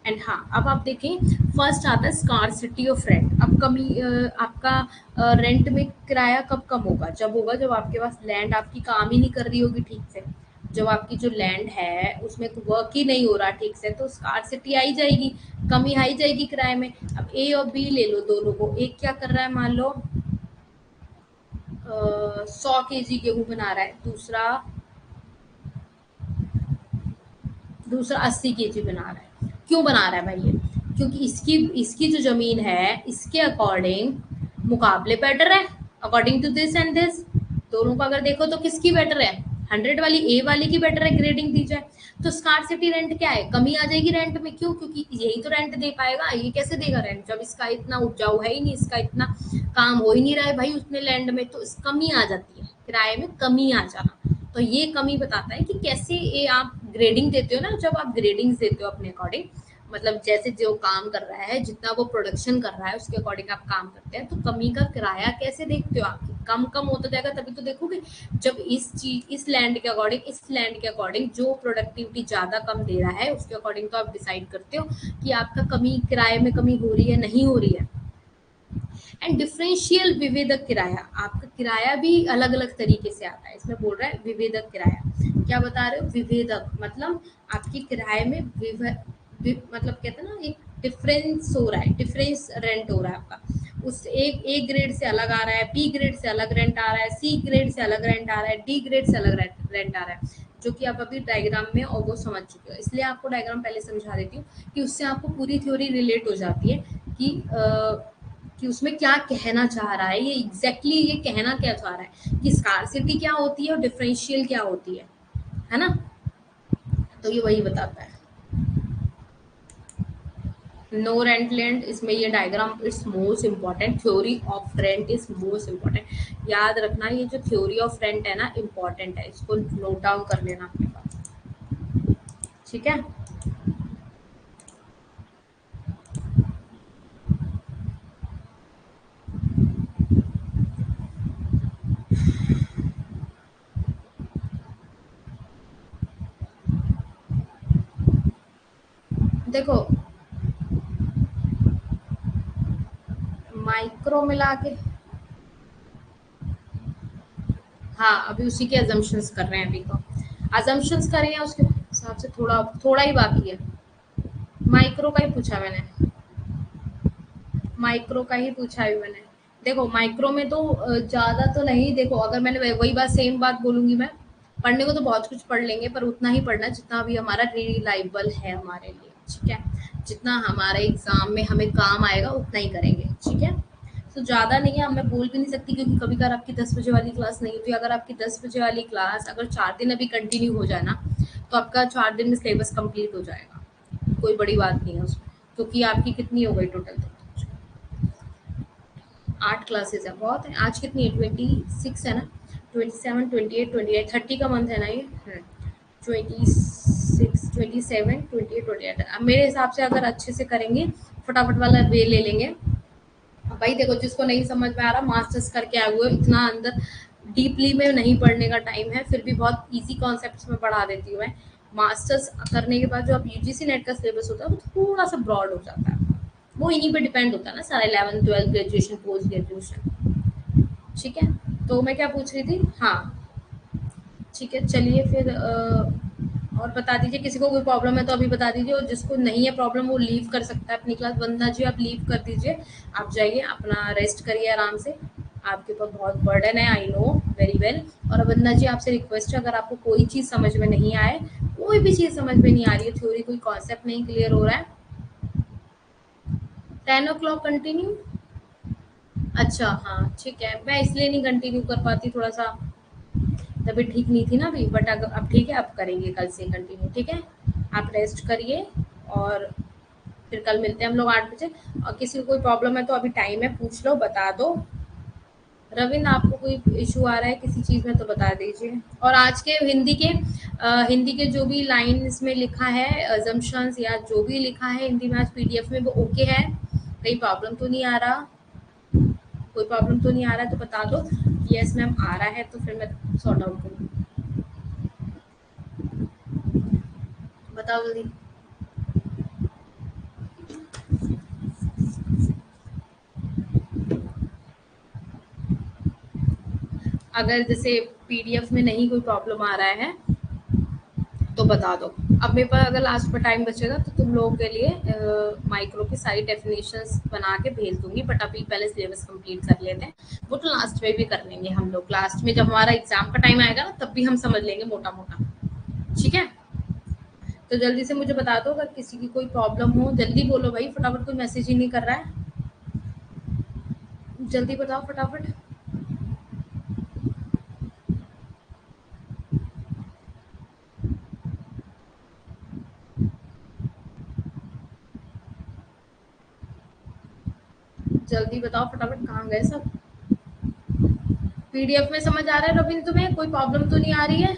एंड हाँ, अब आप देखें, फर्स्ट आता है स्कार्सिटी ऑफ रेंट। अब कमी आपका रेंट में किराया कब कम होगा, जब होगा जब आपके पास लैंड आपकी काम ही नहीं कर रही होगी ठीक से। जब आपकी जो लैंड है उसमें वर्क ही नहीं हो रहा ठीक से, तो स्कार्सिटी आई जाएगी, कमी आई जाएगी किराए में। अब ए और बी ले लो दोनों को, एक क्या कर रहा है, मान लो 100 kg गेहूं बना रहा है, दूसरा दूसरा 80 kg बना रहा है। क्यों बना रहा है भाई ये, क्योंकि इसकी इसकी जो जमीन है इसके अकॉर्डिंग मुकाबले बेटर है, according to this and this. दोनों को अगर देखो तो किसकी बेटर है, 100 वाली ए वाले की बेटर है, ग्रेडिंग दी जाए तो स्कार्सिटी रेंट क्या है, कमी आ जाएगी रेंट में। क्यों, क्योंकि यही तो रेंट दे पाएगा, ये कैसे देगा रेंट जब इसका इतना उपजाऊ है ही नहीं, इसका इतना काम हो ही नहीं रहा है भाई उसने लैंड में, तो कमी आ जाती है, किराए में कमी आ जाना। तो ये कमी बताता है कि कैसे ये आप ग्रेडिंग देते हो ना, जब आप ग्रेडिंग देते हो अपने अकॉर्डिंग, मतलब जैसे जो काम कर रहा है, जितना वो प्रोडक्शन कर रहा है उसके अकॉर्डिंग आप काम करते हैं, तो कमी का किराया कैसे देखते हो आप? कम कम होता जाएगा तभी तो देखोगे। जब इस लैंड के अकॉर्डिंग, इस लैंड के अकॉर्डिंग जो प्रोडक्टिविटी ज्यादा कम दे रहा है उसके अकॉर्डिंग तो आप डिसाइड करते हो कि आपका कमी, किराए में कमी हो रही है नहीं हो रही है। एंड डिफरेंशियल विभेदक किराया, आपका किराया भी अलग अलग तरीके से आता है। इसमें बोल रहा है विभेदक किराया, क्या बता रहे हो? विभेदक मतलब आपकी किराए में मतलब कहते हैं ना, एक डिफरेंस हो रहा है, डिफरेंस रेंट हो रहा है आपका। उस एक ग्रेड से अलग आ रहा है, बी ग्रेड से अलग रेंट आ रहा है, सी ग्रेड से अलग रेंट आ रहा है, डी ग्रेड से अलग रेंट आ रहा है, जो कि आप अभी डायग्राम में और वो समझ चुके हो। इसलिए आपको डायग्राम पहले समझा देती हूँ कि उससे आपको पूरी थ्योरी रिलेट हो जाती है कि उसमें क्या कहना चाह रहा है, ये एग्जैक्टली ये कहना क्या चाह रहा है कि स्कार्सिटी क्या होती है और डिफरेंशियल क्या होती है ना? तो ये वही बताता है। नो रेंट लैंड, इसमें ये diagram it's most important, theory of rent is most important. याद रखना, ये जो थ्योरी ऑफ रेंट है ना, इम्पॉर्टेंट है, इसको नोट डाउन कर लेना अपने पास, ठीक है? देखो माइक्रो मिला के, हाँ अभी उसी के अजम्पशंस कर रहे हैं, अभी तो अजम्पशंस कर रहे हैं, उसके हिसाब से थोड़ा थोड़ा ही बाकी है। माइक्रो का ही पूछा मैंने, माइक्रो का ही पूछा है मैंने। देखो माइक्रो में तो ज्यादा तो नहीं, देखो अगर मैंने वही बात सेम बात बोलूंगी मैं, पढ़ने को तो बहुत कुछ पढ़ लेंगे पर उतना ही पढ़ना जितना भी हमारा रिलायबल है हमारे लिए, ठीक है? जितना हमारे एग्जाम में हमें काम आएगा उतना ही करेंगे, ठीक है? तो ज्यादा नहीं है, मैं बोल भी नहीं सकती क्योंकि कभी कभार आपकी 10 बजे वाली क्लास नहीं होती। अगर आपकी 10 बजे वाली क्लास अगर 4 दिन अभी कंटिन्यू हो जाए ना, तो आपका 4 दिन में सिलेबस कंप्लीट हो जाएगा, कोई बड़ी बात नहीं है उसमें। क्योंकि आपकी कितनी हो गई टोटल? 8 क्लासेस है, बहुत है। आज कितनी है? 26 है ना? 27, 28, 29, 30 का मंथ है ना ये? 26, 27, 28, 28। अब मेरे हिसाब से अगर अच्छे से करेंगे, फटाफट वाला वे ले लेंगे। अब भाई देखो, जिसको नहीं समझ में आ रहा, मास्टर्स करके आए हुए, इतना अंदर डीपली में नहीं पढ़ने का टाइम है, फिर भी बहुत इजी कॉन्सेप्ट्स में पढ़ा देती हूँ मैं। मास्टर्स करने के बाद जो अब यूजीसी नेट का सिलेबस होता है वो थोड़ा सा ब्रॉड हो जाता है, वो इन्हीं पे डिपेंड होता है ना सारा, 11th 12th graduation post graduation, ठीक है? तो मैं क्या पूछ रही थी, हाँ ठीक है, चलिए फिर और बता दीजिए, किसी को कोई प्रॉब्लम है तो अभी बता दीजिए, और जिसको नहीं है प्रॉब्लम वो लीव कर सकता है अपनी क्लास। वंदना जी आप लीव कर दीजिए, आप जाइए अपना रेस्ट करिए आराम से, आपके ऊपर बहुत बर्डन है, आई नो वेरी वेल। और वंदना जी आपसे रिक्वेस्ट है, अगर आपको कोई चीज़ समझ में नहीं आए, कोई भी चीज़ समझ में नहीं आ रही है, थ्योरी कोई कॉन्सेप्ट नहीं क्लियर हो रहा है, 10 o'clock कंटिन्यू। अच्छा हाँ ठीक है, मैं इसलिए नहीं कंटिन्यू कर पाती, थोड़ा सा तबीयत ठीक नहीं थी ना अभी, बट अगर अब ठीक है, अब करेंगे कल से कंटिन्यू, ठीक है? आप रेस्ट करिए और फिर कल मिलते हैं हम लोग 8 बजे। और किसी को कोई प्रॉब्लम है तो अभी टाइम है, पूछ लो, बता दो। रविंद्र आपको कोई इशू आ रहा है किसी चीज़ में तो बता दीजिए। और आज के हिंदी के जो भी लाइन इसमें लिखा है, अजम्पशंस या जो भी लिखा है हिंदी में आज पीडीएफ में, वो ओके है? कहीं प्रॉब्लम तो नहीं आ रहा? कोई प्रॉब्लम तो नहीं आ रहा है तो बता दो कि यस मैम आ रहा है, तो फिर मैं सॉर्ट आउट करूँ। बताओ जल्दी। अगर जैसे पीडीएफ में नहीं कोई प्रॉब्लम आ रहा है तो बता दो। अब मेरे पास अगर लास्ट में टाइम बचेगा तो तुम लोगों के लिए माइक्रो की सारी डेफिनेशंस बना के भेज दूंगी, बट अभी पहले सिलेबस कंप्लीट कर लेते हैं, वो तो लास्ट में भी कर लेंगे हम लोग। लास्ट में जब हमारा एग्जाम का टाइम आएगा ना, तब भी हम समझ लेंगे मोटा मोटा, ठीक है? तो जल्दी से मुझे बता दो, अगर किसी की कोई प्रॉब्लम हो जल्दी बोलो भाई, फटाफट, कोई मैसेज ही नहीं कर रहा है, जल्दी बताओ फटाफट। जल्दी बताओ फटाफट, कहाँ गए सब? पीडीएफ में समझ आ रहा है रविंद्र तुम्हें? कोई प्रॉब्लम तो नहीं आ रही है?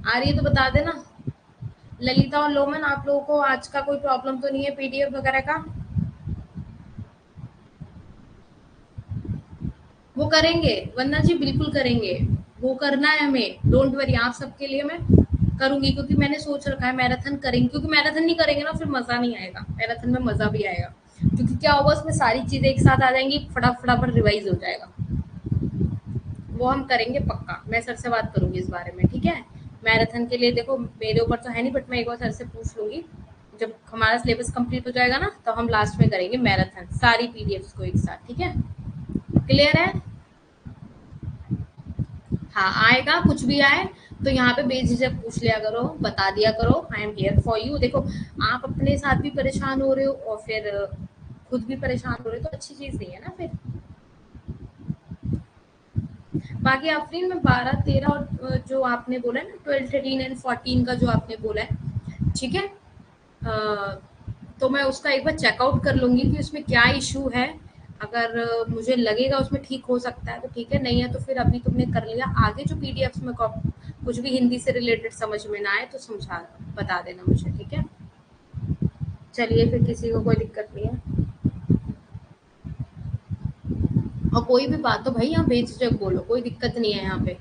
आ रही है तो बता देना। ललिता और लोमन, आप लोगों को आज का कोई प्रॉब्लम तो नहीं है पीडीएफ वगैरह का? वो करेंगे वंदना जी, बिल्कुल करेंगे। वो करना है हमें, डोंट वरी, आप सबके लिए मैं करूंगी, क्योंकि मैंने सोच रखा है मैराथन करेंगे, क्योंकि मैराथन नहीं करेंगे ना फिर मजा नहीं आएगा, मैराथन में मजा भी आएगा, क्योंकि क्या होगा उसमें सारी चीजें एक साथ आ जाएंगी, फटाफट रिवाइज हो जाएगा। वो हम करेंगे पक्का, मैं सर से बात करूंगी इस बारे में, ठीक है? मैराथन के लिए देखो मेरे ऊपर तो है नहीं, बट मैं एक बार सर से पूछ लूंगी। जब हमारा सिलेबस कंप्लीट हो जाएगा ना, तो हम लास्ट में करेंगे मैराथन सारी पीडीएफ को एक साथ, ठीक है? क्लियर है? हाँ, आएगा, कुछ भी आए तो यहाँ पे बेझिझक पूछ लिया करो, बता दिया करो, I am here for you. देखो, आप अपने साथ भी परेशान हो रहे हो और फिर खुद भी परेशान हो रहे हो, तो अच्छी चीज नहीं है ना फिर। बाकी आफरीन में 12, 13 और जो आपने बोला है ना 12, 13 एंड 14 का जो आपने बोला है, ठीक है? तो मैं उसका एक बार चेकआउट कर लूंगी कि उसमें क्या इशू है। अगर मुझे लगेगा उसमें ठीक हो सकता है तो ठीक है, नहीं है तो फिर अभी तुमने कर लिया, आगे जो पीडीएफ में कुछ भी हिंदी से रिलेटेड समझ में ना आए तो समझा बता देना मुझे, ठीक है? चलिए, फिर किसी को कोई दिक्कत नहीं है, और कोई भी बात तो भाई यहाँ बेझिझक बोलो, कोई दिक्कत नहीं है यहाँ पे।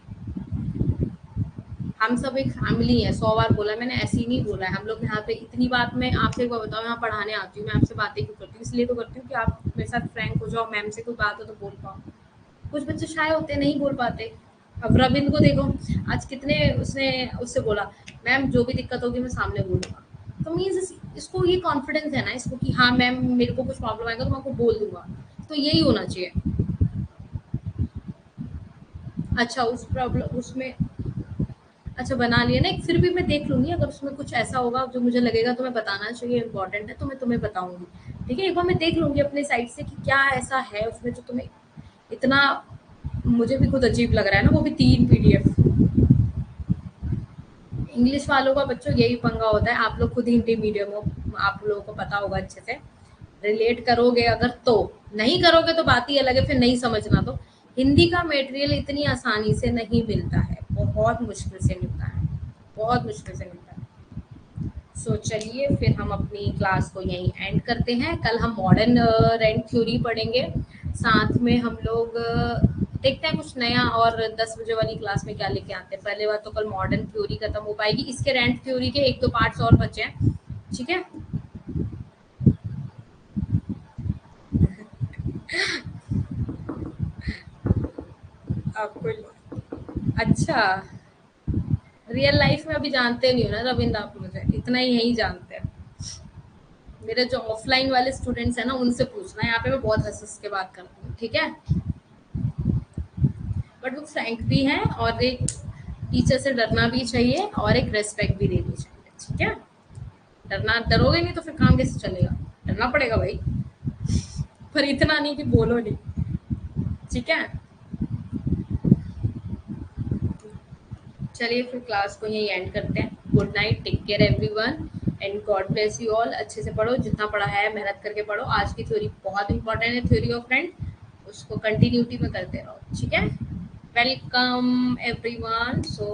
हम सब एक फैमिली है, 100 बार बोला मैंने, ऐसे ही नहीं बोला है। हम लोग यहाँ पे इतनी बात, मैं आपसे एक बार बताऊँ, यहाँ पढ़ाने आती हूँ, मैं आपसे बातें क्यों करती हूँ? इसलिए तो करती हूँ कि आप मेरे साथ फ्रैंक हो जाओ, मैम से कोई बात हो तो बोल पाओ। कुछ बच्चे शाय होते नहीं बोल पाते। अब रविंद्र को देखो, आज कितने उसने उससे बोला, मैम जो भी दिक्कत होगी मैं सामने बोलूंगा। तो मीन्स इसको ये कॉन्फिडेंस है ना इसको कि हाँ मैम मेरे को कुछ प्रॉब्लम आएगा तो मैं आपको बोल दूंगा। तो यही होना चाहिए। अच्छा, उस प्रॉब्लम उसमें, अच्छा बना लिया ना, फिर भी मैं देख लूंगी, अगर उसमें कुछ ऐसा होगा जो मुझे लगेगा तो मैं बताना चाहिए इम्पोर्टेंट है, तो मैं तुम्हें बताऊंगी, ठीक है? एक बार मैं देख लूंगी अपने साइड से कि क्या ऐसा है उसमें जो तुम्हें इतना, मुझे भी खुद अजीब लग रहा है ना, वो भी 3 पीडीएफ। इंग्लिश वालों का बच्चों यही पंगा होता है, आप लोग खुद हिंदी मीडियम हो, आप लोगों को पता होगा अच्छे से, रिलेट करोगे अगर तो, नहीं करोगे तो बात ही अलग है, फिर नहीं समझना तो। हिंदी का मटेरियल इतनी आसानी से नहीं मिलता है, बहुत मुश्किल से मिलता है, बहुत मुश्किल से मिलता है। सो चलिए, फिर हम अपनी क्लास को यहीं एंड करते हैं। कल हम मॉडर्न रेंट थ्योरी पढ़ेंगे, साथ में हम लोग देखते हैं कुछ नया, और 10 बजे वाली क्लास में क्या लेके आते हैं। पहले बार तो कल मॉडर्न थ्योरी खत्म हो पाएगी, इसके रेंट थ्योरी के 1-2 पार्ट्स और बचे हैं, ठीक है? आपको अच्छा, रियल लाइफ में अभी जानते नहीं हो ना रविंद्र आप मुझे, इतना ही यही जानते हैं। मेरे जो ऑफलाइन वाले स्टूडेंट्स हैं ना, उनसे पूछना, यहाँ पे मैं बहुत हंस हंस के बात करती हूँ, ठीक है? बट वो फ्रैंक भी हैं, और एक टीचर से डरना भी चाहिए और एक रेस्पेक्ट भी देनी चाहिए, ठीक है? डरना, डरोगे नहीं तो फिर काम कैसे चलेगा? डरना पड़ेगा भाई, पर इतना नहीं कि बोलो नहीं, ठीक है? चलिए, फिर क्लास को यही एंड करते हैं। Good night, take care everyone, and God bless you all. अच्छे से पढ़ो, जितना पढ़ा है मेहनत करके पढ़ो, आज की थ्योरी बहुत इंपॉर्टेंट है, थ्योरी ऑफ फ्रेंड, उसको कंटिन्यूटी में करते रहो, ठीक है? Welcome everyone. सो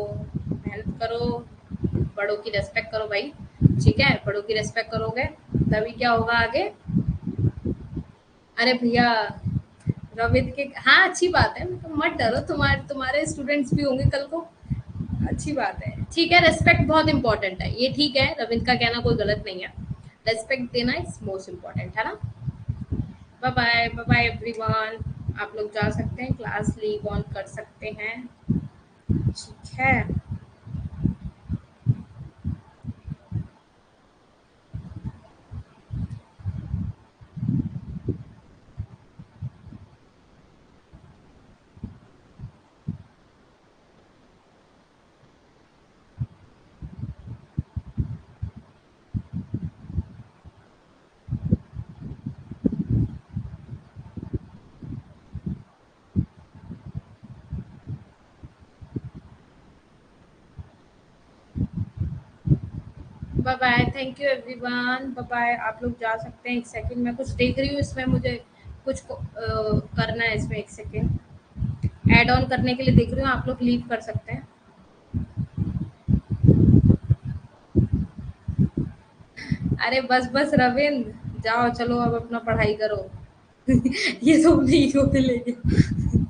मेहनत करो, बड़ों की रेस्पेक्ट करो भाई, ठीक है? बड़ों की रेस्पेक्ट करोगे तभी क्या होगा आगे। अरे भैया, रविंद्र के, हाँ अच्छी बात है, मत डरो, तुम्हारे तुम्हारे स्टूडेंट्स भी होंगे कल को, अच्छी बात है, ठीक है? रेस्पेक्ट बहुत इंपॉर्टेंट है, ये ठीक है, रविंद्र का कहना कोई गलत नहीं है, रेस्पेक्ट देना इज मोस्ट इम्पोर्टेंट, है ना? Bye bye, bye bye everyone. आप लोग जा सकते हैं, क्लास लीव ऑन कर सकते हैं, ठीक है? Bye bye, thank you everyone, bye bye. आप लोग जा सकते हैं, एक सेकंड मैं कुछ देख रही हूँ इसमें, मुझे कुछ करना है इसमें, एक सेकंड ऐड ऑन करने के लिए देख रही हूँ, आप लोग लीव कर सकते हैं। अरे बस बस रविंद्र, जाओ चलो अब अपना पढ़ाई करो। ये तो अपने ईगो पे ले गया।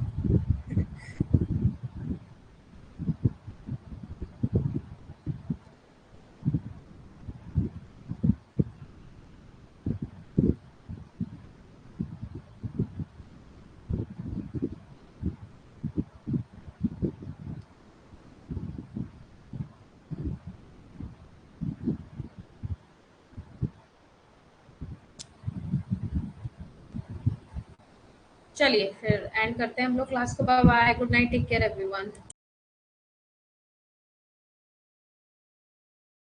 चलिए फिर एंड करते हैं हम लोग क्लास को। Bye bye, good night, take care everyone.